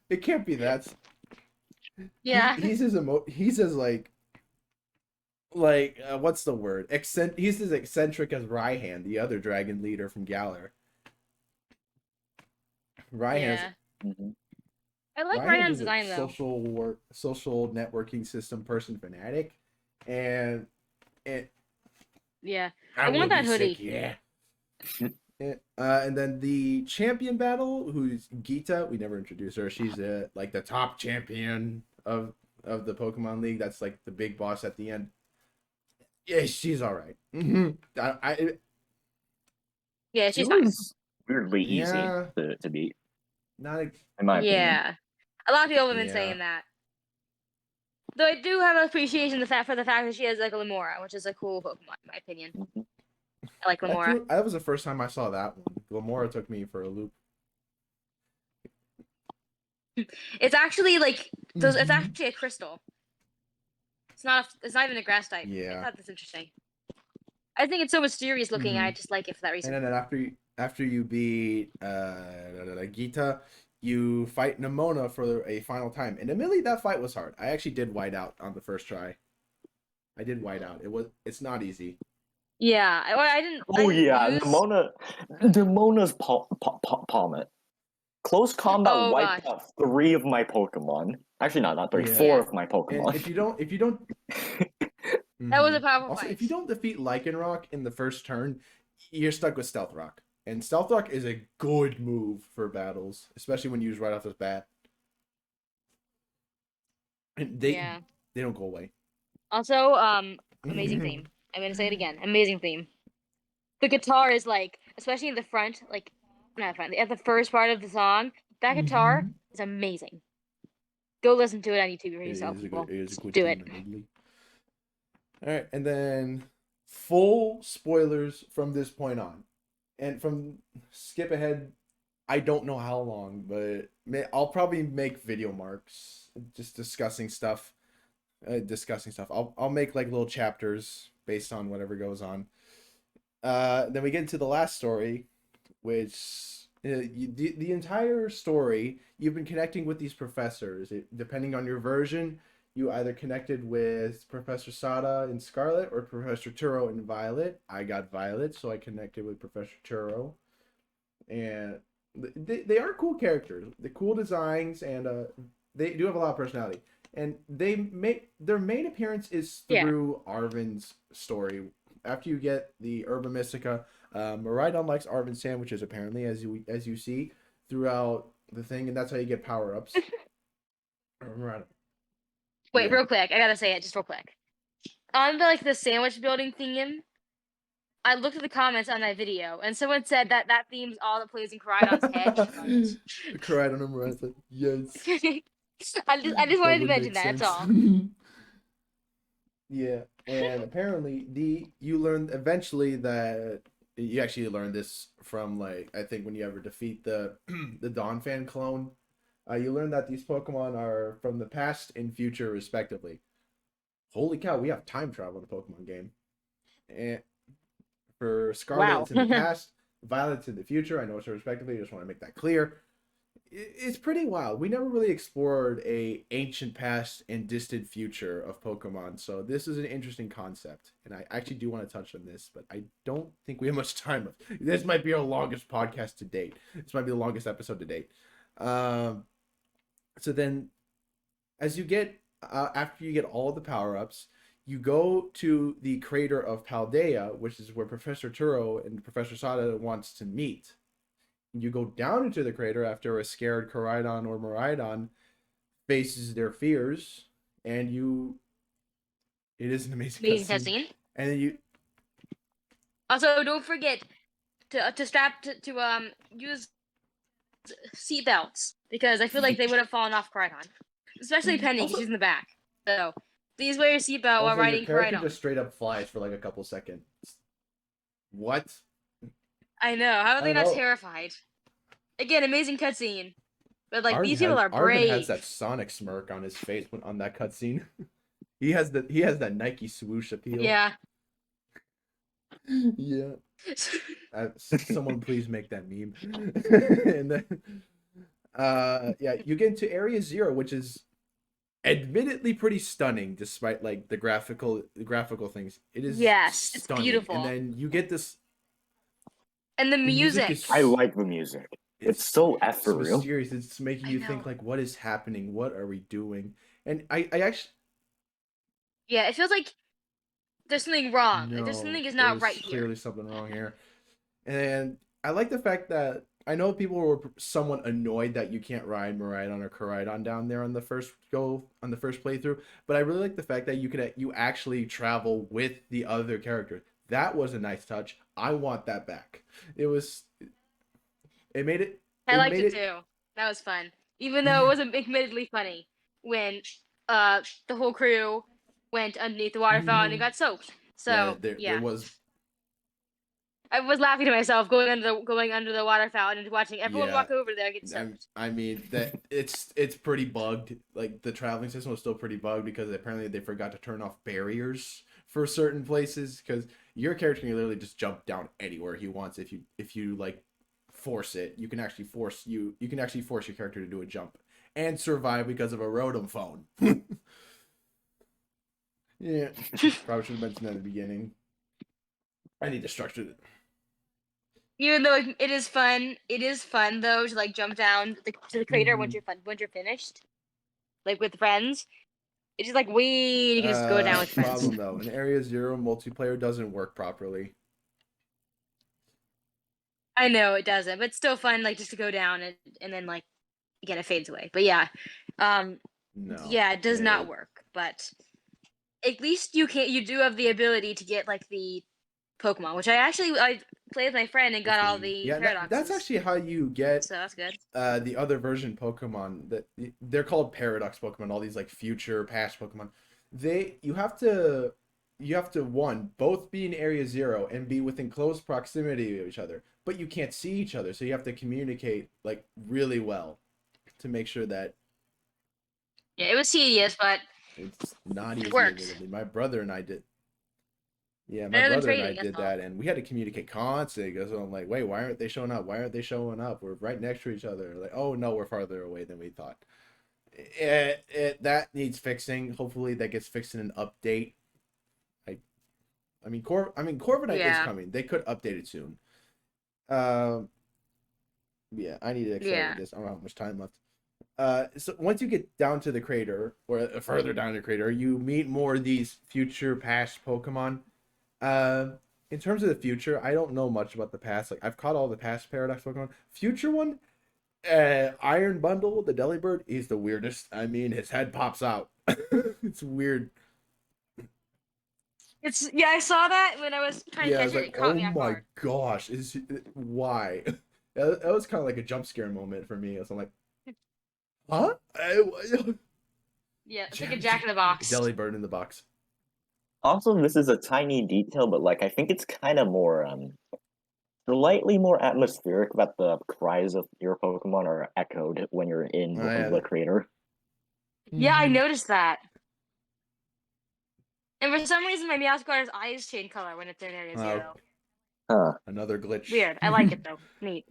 It can't be that. Yeah. He's as what's the word? He's as eccentric as Raihan, the other dragon leader from Galar. Raihan's Yeah. Mhm. I like Raihan Ryan's is a design though. social networking system person fanatic, and Yeah. I I want would that be hoodie. sick, yeah. And then the champion battle, who's Gita. We never introduced her. She's like the top champion of the Pokemon League. That's like the big boss at the end. Yeah, she's all right. Yeah, She she's fine. was weirdly easy Yeah, to beat, not in my opinion. Yeah. A lot of people have been Yeah. saying that. Though I do have an appreciation for the fact that she has like a Lamora, which is a cool Pokemon, in my opinion. Mhm. I like Lamora. That was the first time I saw that one. Glamora took me for a loop. It's actually like it's Mhm. actually a crystal. It's not even a grass type. I Yeah. thought that's interesting. I think it's so mysterious looking, and I Mhm. just like it for that reason. And then after you beat Gita, you fight Nemona for a final time. And admittedly, that fight was hard. I actually did white out on the first try. I did white out. It's not easy. Yeah, I didn't. Oh I didn't yeah, lose. Nemona's Palmet. Close combat Oh, wiped gosh. out 3 of my Pokemon. Actually, not 3, Yeah. 4 Yeah. of my And Pokemon. if you don't, That was a Mhm. powerful Also, fight. if you don't defeat Lycanroc in the first turn, you're stuck with Stealth Rock. And Stealth Rock is a good move for battles, especially when used right off the bat. And Yeah. they don't go away. Also, amazing theme. I'm gonna say it again. Amazing theme. The guitar is like, especially in the front, like not front, at the first part of the song. That guitar Mhm. is amazing. Go listen to it on YouTube for It yourself, is people. it is a Just good do theme, it. admittedly. All right, and then full spoilers from this point on, and from skip ahead. I don't know how long, but I'll probably make video marks, just discussing stuff. I'll make like little chapters based on whatever goes on. Then we get into the last story, which the entire story you've been connecting with these professors. Depending on your version, you either connected with Professor Sada in Scarlet or Professor Turo in Violet. I got Violet, so I connected with Professor Turo, and they are cool characters. The cool designs, and they do have a lot of personality. And their main appearance is Yeah. through Arvin's story. After you get the Herba Mystica, Miraidon likes Arvin sandwiches apparently, as you see throughout the thing, and that's how you get power ups. Wait, Yeah. real quick. I gotta say it just real quick. On the sandwich building theme, I looked at the comments on that video, and someone said that theme's all that plays in Koraidon's head. Cried on him. Yes. I just wanted to would mention make that. That's sense. all. Yeah, and apparently you learn eventually that you actually learn this from like I think when you ever defeat the the Donphan clone, you learn that these Pokemon are from the past and future respectively. Holy cow, we have time travel in the Pokemon game. And for Scarlet, Wow. it's in the past. Violet's in the future. I know it's respectively. I just want to make that clear. It's pretty wild. We never really explored a ancient past and distant future of Pokemon, so this is an interesting concept, and I actually do want to touch on this, but I don't think we have much time left. This might be our longest podcast to date. This might be the longest episode to date. So then, as you get after you get all the power ups, you go to the crater of Paldea, which is where Professor Turo and Professor Sada wants to meet. You go down into the crater after a scared Koraidon or Miraidon faces their fears, and it is an amazing Amazing cutscene. cutscene. And then you Also, don't forget to strap to use seatbelts because I feel like they would have fallen off Koraidon, especially Penny because Also- she's in the back. So please wear your seatbelt while also your riding character Koraidon. just straight up flies for like a couple seconds. What? I know. How are they I not know. terrified? Again, amazing cutscene. But like these people are Arvin has brave. that Sonic smirk on his face on that cutscene. He has that Nike swoosh appeal. Yeah. Yeah. Someone please make that meme. And then, yeah, you get into Area Zero, which is admittedly pretty stunning, despite like the graphical things. It is Yes, it's stunning. beautiful. And then you get this. And the music music. is I like the music. It's so it's ethereal. mysterious. It's making you think like, what is happening? What are we doing? And I actually. Yeah, it feels like there's something wrong. No, Like there's something is not right here. Clearly something wrong here. And I like the fact that I know people were somewhat annoyed that you can't ride Maridon or Koridon down there on the first playthrough, but I really like the fact that you actually travel with the other characters. That was a nice touch. I want that back. It made it. I liked it too. That was fun, even though it wasn't admittedly funny when the whole crew went underneath the water fountain and got soaked. So there was. I was laughing to myself going under the water fountain and watching everyone walk over there and get soaked. I mean that it's pretty bugged. Like the traveling system was still pretty bugged because apparently they forgot to turn off barriers for certain places because your character can literally just jump down anywhere he wants if you like force it. You can actually force your character to do a jump and survive because of a Rotom phone. Yeah, probably should have mentioned that at the beginning. I need to structure it. Even though it is fun though to like jump down to the crater once you're finished, like with friends. It's just like you can just go down with friends. Problem though, in Area Zero multiplayer doesn't work properly. I know it doesn't, but it's still fun, like just to go down and then like again it fades away. But yeah, no, yeah, it does not work. But at least you do have the ability to get like the Pokemon, which I played with my friend and got all the paradoxes. That's actually how you get. So that's good. The other version Pokemon that they're called paradox Pokemon. All these like future past Pokemon. You have to one both be in Area Zero and be within close proximity of each other, but you can't see each other, so you have to communicate like really well to make sure that. Yeah, it was tedious, but it's not easy. It works. My brother and I did. Yeah, my brother and I did that, and we had to communicate constantly because I'm like, wait, why aren't they showing up? Why aren't they showing up? We're right next to each other. Like, oh no, we're farther away than we thought. That needs fixing. Hopefully, that gets fixed in an update. I mean, Corviknight is coming. They could update it soon. Yeah, I need to accelerate this. I don't have much time left. So once you get down to the crater, or further down the crater, you meet more of these future past Pokemon. In terms of the future, I don't know much about the past. Like I've caught all the past Paradox Pokemon. Future one, Iron Bundle, the Delibird, is the weirdest. I mean, his head pops out. It's weird. I saw that when I was trying to catch it. It caught me off guard. Oh my gosh, why? That was kind of like a jump scare moment for me. So I'm like, huh? Yeah, it's like a Jack in the Box. Delibird in the box. Also, this is a tiny detail, but like I think it's kind of more slightly more atmospheric that the cries of your Pokemon are echoed when you're in the crater. Yeah, I noticed that. And for some reason, my Meowscar's eyes change color when it's in Area Zero. Huh. Another glitch. Weird. I like it though. Neat.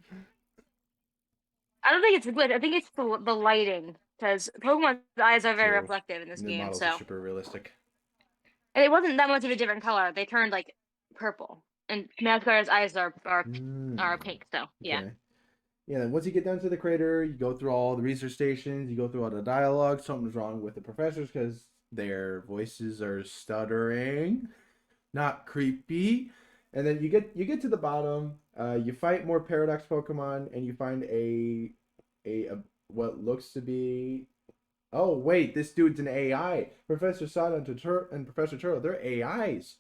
I don't think it's a glitch. I think it's the lighting because Pokemon's eyes are very reflective in this game. Models are super realistic. And it wasn't that much of a different color. They turned like purple, and Meowscar's eyes are pink. So yeah. Okay. Yeah. Then once you get down to the crater, you go through all the research stations. You go through all the dialogue. Something's wrong with the professors because their voices are stuttering. Not creepy. And then you get to the bottom. You fight more Paradox Pokemon, and you find a what looks to be. Oh wait, this dude's an AI. Professor Sada and Professor Turtle, they're AIs.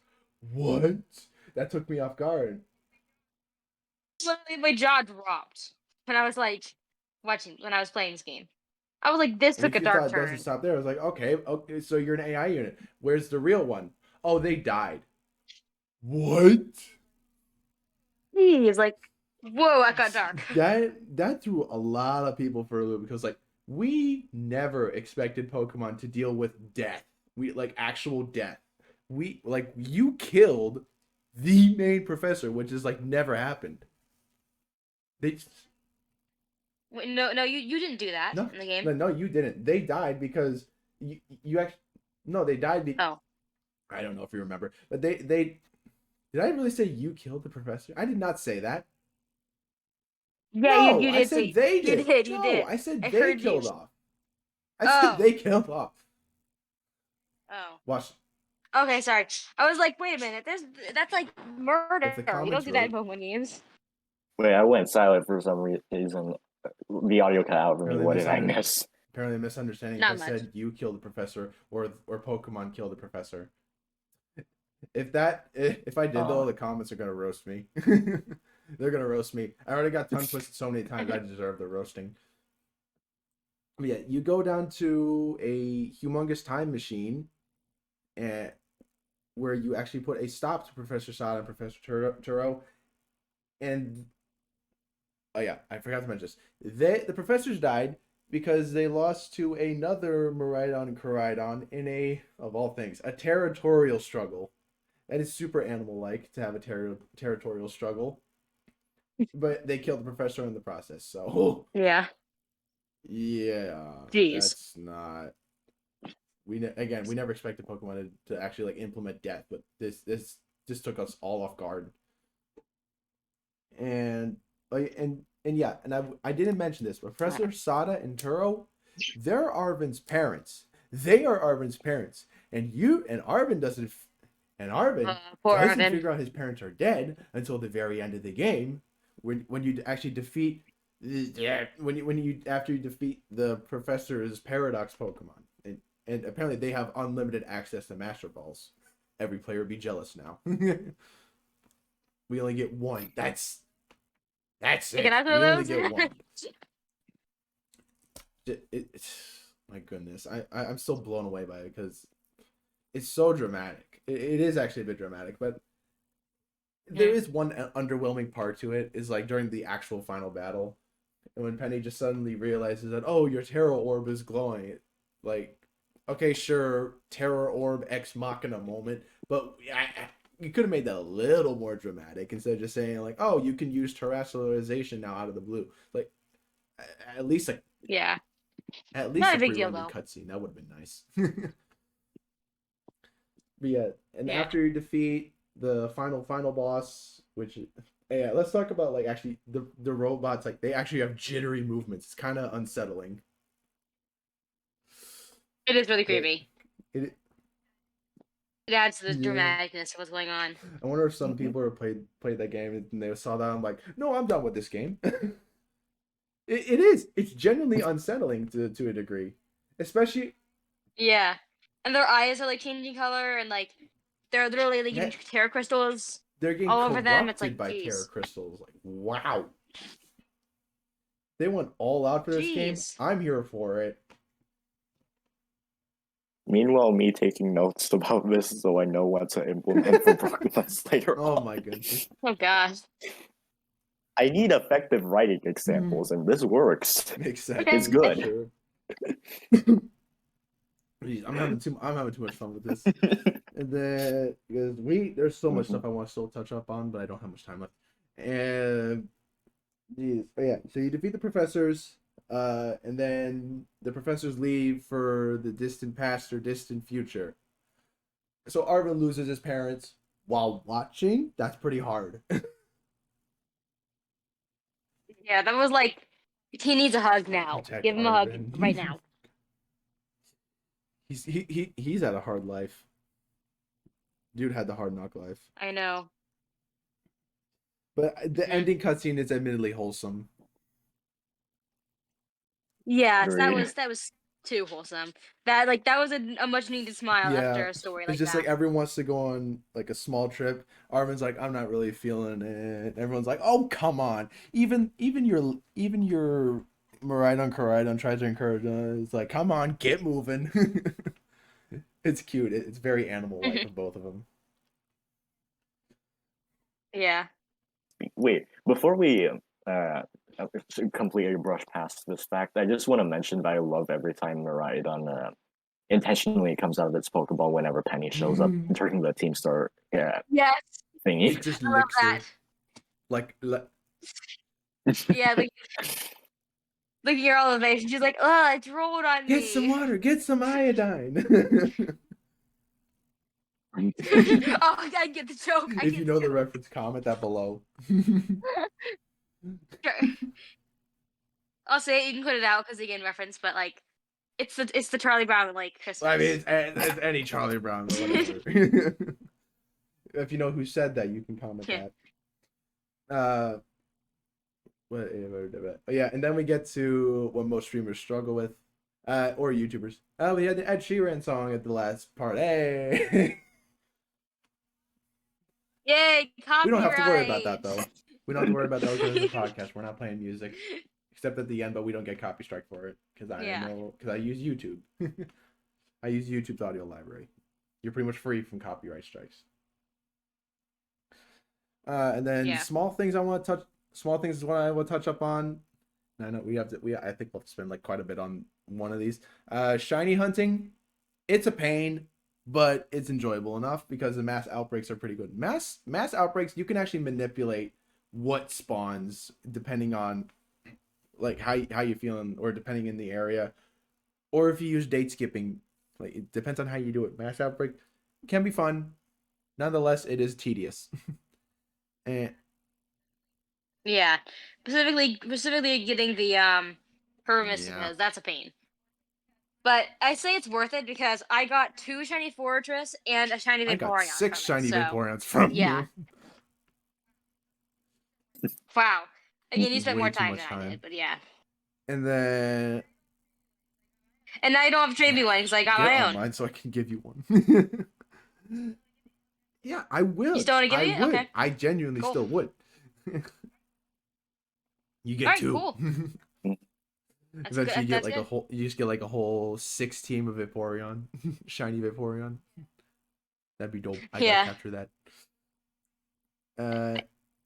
What? That took me off guard. Literally, my jaw dropped when I was when I was playing this game. I was like, this took a dark turn. It doesn't stop there. I was like, okay, so you're an AI unit. Where's the real one? Oh, they died. What? He's like, Whoa, that got dark. That threw a lot of people for a loop because like we never expected Pokemon to deal with death. We like actual death. We like you killed the main professor, which is like never happened. They Wait, no, you didn't do that no in the game. no you didn't. They died because you actually no they died. Oh. I don't know if you remember, but they did I really say you killed the professor? I did not say that. Yeah, No, you I did said say they you did. did, you No, did. I said I they heard you. killed off. I said Oh. they killed off. Oh. Watch. Okay, sorry. I was like, wait a minute. That's like murder. If the You don't comments do that in wrote, Pokemon games. Wait, I went silent for some reason. The audio cut out for me. apparently, What did I miss? apparently a misunderstanding. If I Not much. said you killed the professor or Pokemon killed the professor. If I did though, Oh. the comments are gonna roast me. They're gonna roast me. I already got tongue twisted so many times. I deserve the roasting. But yeah, you go down to a humongous time machine, and where you actually put a stop to Professor Sada and Professor Turo, and oh yeah, I forgot to mention this. The professors died because they lost to another Miraidon and Koraidon in a, of all things, a territorial struggle. That is super animal-like to have a territorial struggle, but they killed the professor in the process. So Yeah. yeah, Jeez. that's not. Again, we never expected Pokemon to actually like implement death, but this took us all off guard. And yeah, and I didn't mention this, but Professor Sada and Turo, they're Arvin's parents. They are Arvin's parents, and Arvin doesn't. And Arvin Poor doesn't Arvin. figure out his parents are dead until the very end of the game, when you actually defeat, when you after you defeat the professor's paradox Pokemon, and apparently they have unlimited access to Master Balls. Every player would be jealous now. We only get one. That's Can it. I throw We only those? get one. My goodness, I'm still blown away by it because it's so dramatic. It is actually a bit dramatic, but there is one underwhelming part to it. Is like during the actual final battle, and when Penny just suddenly realizes that, oh, your terror orb is glowing. Like, okay, sure, terror orb ex machina moment, but you could have made that a little more dramatic instead of just saying like, oh, you can use terrestrialization now out of the blue. Like, at least like Yeah. at least Not a a big deal pre-rendered though. cutscene that would have been nice. But yeah, and Yeah. after you defeat the final boss, which yeah, let's talk about like actually the robots. Like they actually have jittery movements. It's kind of unsettling. It is really But creepy. it It adds to the yeah. dramaticness of what's going on. I wonder if some people who played that game and they saw that. I'm like, no, I'm done with this game. It is. It's genuinely unsettling to a degree, especially Yeah. And their eyes are like changing color and like they're literally like getting that terror crystals they're getting all over them. It's corrupted like, by Terra geez. crystals. Like, wow, they went all out for this game. Jeez. I'm here for it. Meanwhile, me taking notes about this so I know what to implement for Pokemon later Oh on. my goodness. Oh gosh. I need effective writing examples, and this works. Makes sense. It's good. Sure. Jeez, I'm having too much fun with this. And then because there's so much stuff I want to still touch up on, but I don't have much time left. And geez, but yeah, so you defeat the professors, and then the professors leave for the distant past or distant future. So Arvin loses his parents while watching. That's pretty hard. Yeah, that was like he needs a hug now. Protect Give him a hug Arvin. right now. He's had a hard life. Dude had the hard knock life. I know. But the ending cutscene is admittedly wholesome. Yes, Agreed. that was too wholesome. That was a much needed smile after a story like It's just that. like everyone wants to go on like a small trip. Arvin's like, I'm not really feeling it. Everyone's like, oh come on. Even your Miraidon Koraidon tries to encourage us. It's like, come on, get moving. It's cute. It's very animal like of both of them. Yeah. Wait, before we completely brush past this fact, I just want to mention that I love every time Miraidon intentionally comes out of its Pokeball whenever Penny shows up during the Team Star Yes, thingy. It just I love licks her. that. Like, Yeah, like your elevation. She's like, "Oh, it's rolled on get me." some water, get some iodine. Oh, I get the joke. If you know the reference, comment that below. Sure. I'll say it. You can put it out because again, reference. But like, it's the Charlie Brown like Christmas. I mean, it's any Charlie Brown, whatever. If you know who said that, you can comment that. Yeah, and then we get to what most streamers struggle with, or YouTubers. Oh, we had the Ed Sheeran song at the last part. Hey. Yay! Copyright. We don't have to worry about that though. We don't have to worry about that because it's a podcast. We're not playing music, except at the end, but we don't get copy strike for it because I use YouTube. I use YouTube's audio library. You're pretty much free from copyright strikes. And then small things I want to touch. Small things is what I will touch up on. And I know we have to. I think we'll spend like quite a bit on one of these. Shiny hunting. It's a pain, but it's enjoyable enough because the mass outbreaks are pretty good. Mass outbreaks, you can actually manipulate what spawns depending on like how you feeling or depending in the area, or if you use date skipping. Like it depends on how you do it. Mass outbreak can be fun. Nonetheless, it is tedious. And yeah, specifically getting the permits because that's a pain. But I say it's worth it because I got 2 shiny Fortress and a shiny Vaporeon. I got 6 shiny Vaporeons from you. Wow. Again, you spent more time than I did, but yeah. And then. And now you don't have to trade me one because I got my own. Mine, so I can give you one. Yeah, I will. You still want to give me? Okay. I genuinely still would. You get 2. Cool. Eventually, you get like a whole. You just get like a whole 6 team of Vaporeon, shiny Vaporeon. That'd be dope. I gotta capture that.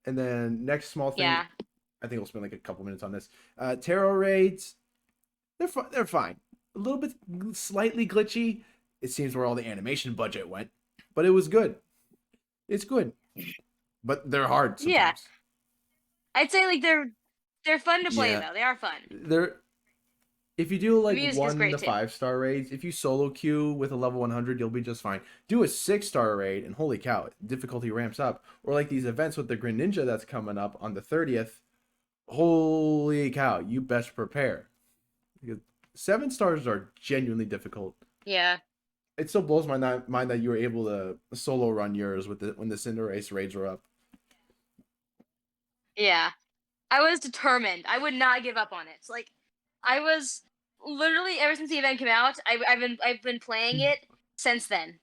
And then next small thing. I think we'll spend like a couple minutes on this. Tarot raids. They're fine. A little bit slightly glitchy. It seems where all the animation budget went, but it was good. It's good, but they're hard sometimes. Yeah, I'd say like they're fun to play though. They are fun. If you do like 1 to 5 star raids, if you solo queue with a level 100, you'll be just fine. Do a 6 star raid, and holy cow, difficulty ramps up. Or like these events with the Greninja that's coming up on the 30th. Holy cow, you best prepare. Because 7 stars are genuinely difficult. Yeah. It still blows my mind that you were able to solo run yours when the Cinder Race raids were up. Yeah, I was determined. I would not give up on it. Like, I was literally ever since the event came out. I've been playing it since then.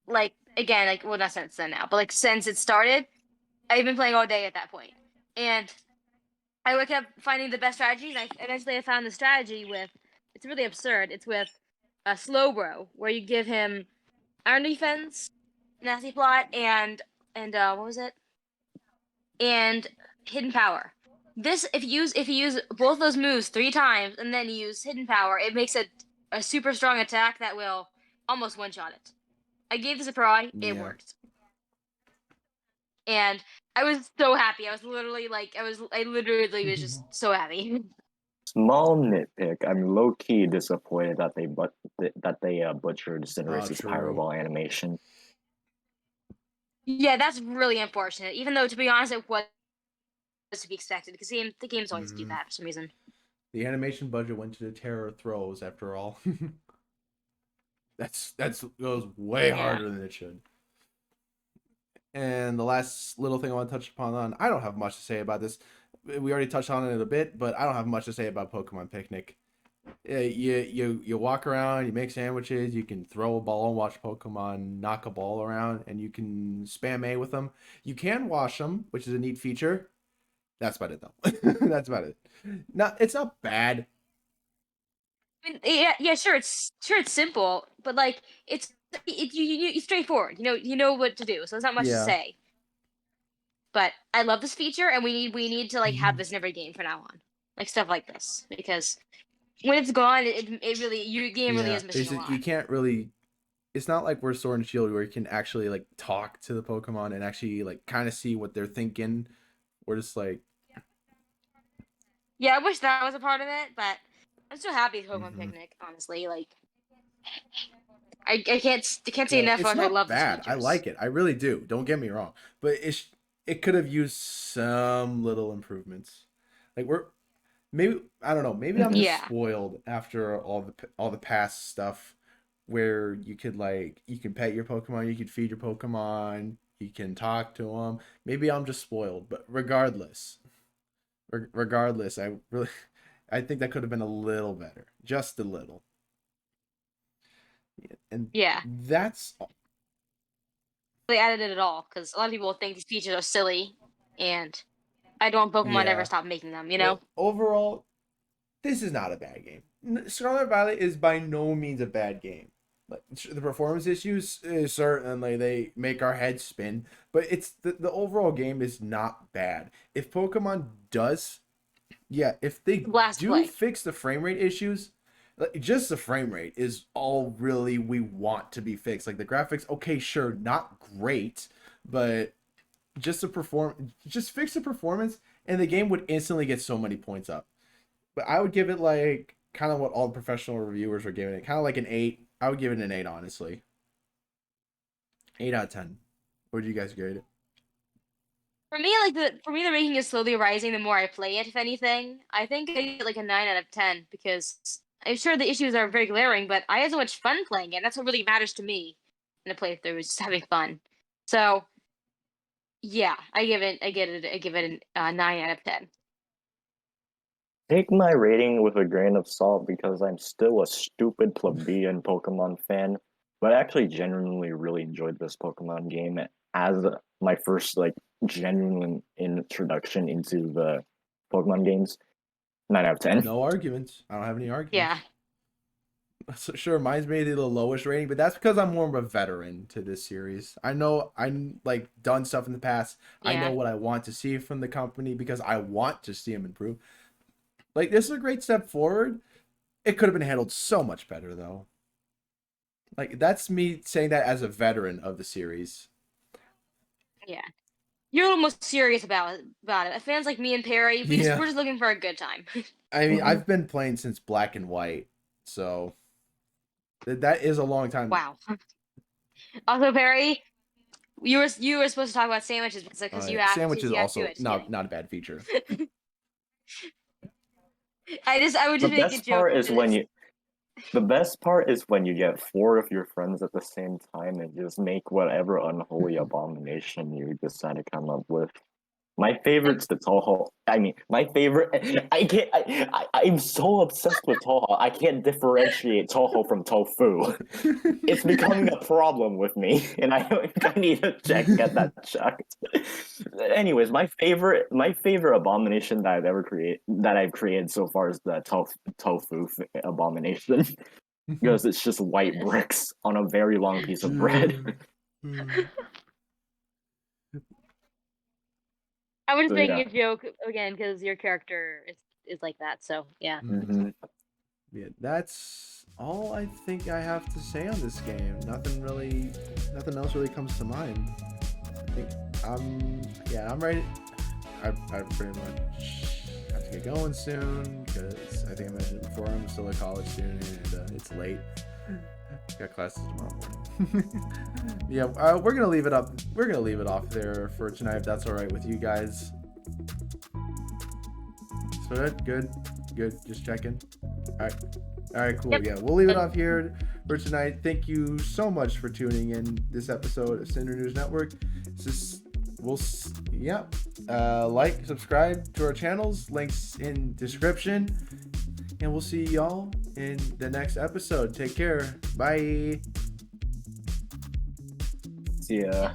Like again, like well, not since then now, but like since it started, I've been playing all day at that point. And I kept finding the best strategy, and I eventually found the strategy with. It's really absurd. It's with a Slowbro, where you give him Iron Defense, Nasty Plot, and what was it? And Hidden Power. This if you use both those moves 3 times and then you use Hidden Power, it makes a super strong attack that will almost one-shot it. I gave this a try. It worked. And I was so happy. I was literally like I literally was just so happy. Small nitpick. I'm low key disappointed that they butchered Cinderace's Pyro Ball animation. Yeah, that's really unfortunate. Even though, to be honest, it was to be expected because the game's always do that for some reason. The animation budget went to the terror throws. After all, that's goes way harder than it should. And the last little thing I want to touch upon I don't have much to say about this. We already touched on it a bit, but I don't have much to say about Pokemon Picnic. You walk around, you make sandwiches, you can throw a ball and watch Pokemon knock a ball around, and you can spam A with them. You can wash them, which is a neat feature. That's about it, though. That's about it. It's not bad. I mean, yeah, sure. It's simple, but like it's straightforward. You know what to do, so there's not much to say. But I love this feature, and we need to like have this in every game from now on, like stuff like this, because when it's gone, it really your game really is missing a lot. You can't really. It's not like we're Sword and Shield where you can actually like talk to the Pokemon and actually like kind of see what they're thinking. We're just like. Yeah, I wish that was a part of it, but I'm still happy with Pokemon Picnic. Honestly, like I can't say enough It's how much I not love bad. these I features. like it. I really do. Don't get me wrong, but it could have used some little improvements. Like maybe I don't know. Maybe I'm just Yeah. spoiled after all the past stuff, where you could like you can pet your Pokemon, you could feed your Pokemon, you can talk to them. Maybe I'm just spoiled, but regardless, I really I think that could have been a little better, just a little. And Yeah, that's they added it at all because a lot of people think these features are silly, and I don't want Pokemon ever yeah. stop making them. But overall, this is not a bad game. Scarlet and Violet is by no means a bad game. Like the performance issues is certainly they make our heads spin, but it's the overall game is not bad. If Pokemon does, if they Last do play. fix the frame rate issues, like just the frame rate is all really we want to be fixed. Like the graphics, okay, sure, not great, but just just fix the performance, and the game would instantly get so many points up. But I would give it like kind of what all the professional reviewers were giving it, kind of like an 8. I would give it an 8, honestly. 8 out of 10. What did you guys grade it? For me, the ranking is slowly rising the more I play it. If anything, I think I get like a 9 out of 10 because I'm sure the issues are very glaring, but I had so much fun playing it. That's what really matters to me in a playthrough, is just having fun. So, yeah, I give it a 9 out of 10. Take my rating with a grain of salt because I'm still a stupid plebeian Pokemon fan, but I actually genuinely really enjoyed this Pokemon game as my first like genuine introduction into the Pokemon games. 9 out of 10. No arguments. I don't have any arguments. Yeah. So, sure, mine's maybe the lowest rating, but that's because I'm more of a veteran to this series. I know I'm like done stuff in the past. I know Yeah. what I want to see from the company because I want to see them improve. Like this is a great step forward. It could have been handled so much better though. Like that's me saying that as a veteran of the series. Yeah. You're a little more serious about it. Fans like me and Peri, we're just looking for a good time. I mean, I've been playing since Black and White, so that is a long time. Wow. Also, Peri, you were supposed to talk about sandwiches because you asked. Sandwich is you also asked not a bad feature. I would just make a joke. The best part is when you get 4 of your friends at the same time and just make whatever unholy abomination you decide to come up with. My favorite's the Toho. I mean, my favorite. I'm so obsessed with Toho. I can't differentiate Toho from tofu. It's becoming a problem with me, and I need to get that checked. Anyways, my favorite abomination that I've created so far is the tofu abomination, because it's just white bricks on a very long piece of bread. I was just making a joke again because your character is like that. So yeah. Mm-hmm. Yeah, that's all I think I have to say on this game. Nothing else really comes to mind. I think I'm ready. I pretty much have to get going soon because I think I mentioned it before, I'm still a college student and it's late. Got classes tomorrow morning. Yeah, we're gonna leave it up. We're gonna leave it off there for tonight if that's all right with you guys. So good. Just checking. All right, cool. Yep. Yeah, we'll leave it off here for tonight. Thank you so much for tuning in this episode of Cinder News Network. Like, subscribe to our channels. Links in description. And we'll see y'all in the next episode. Take care. Bye. See ya.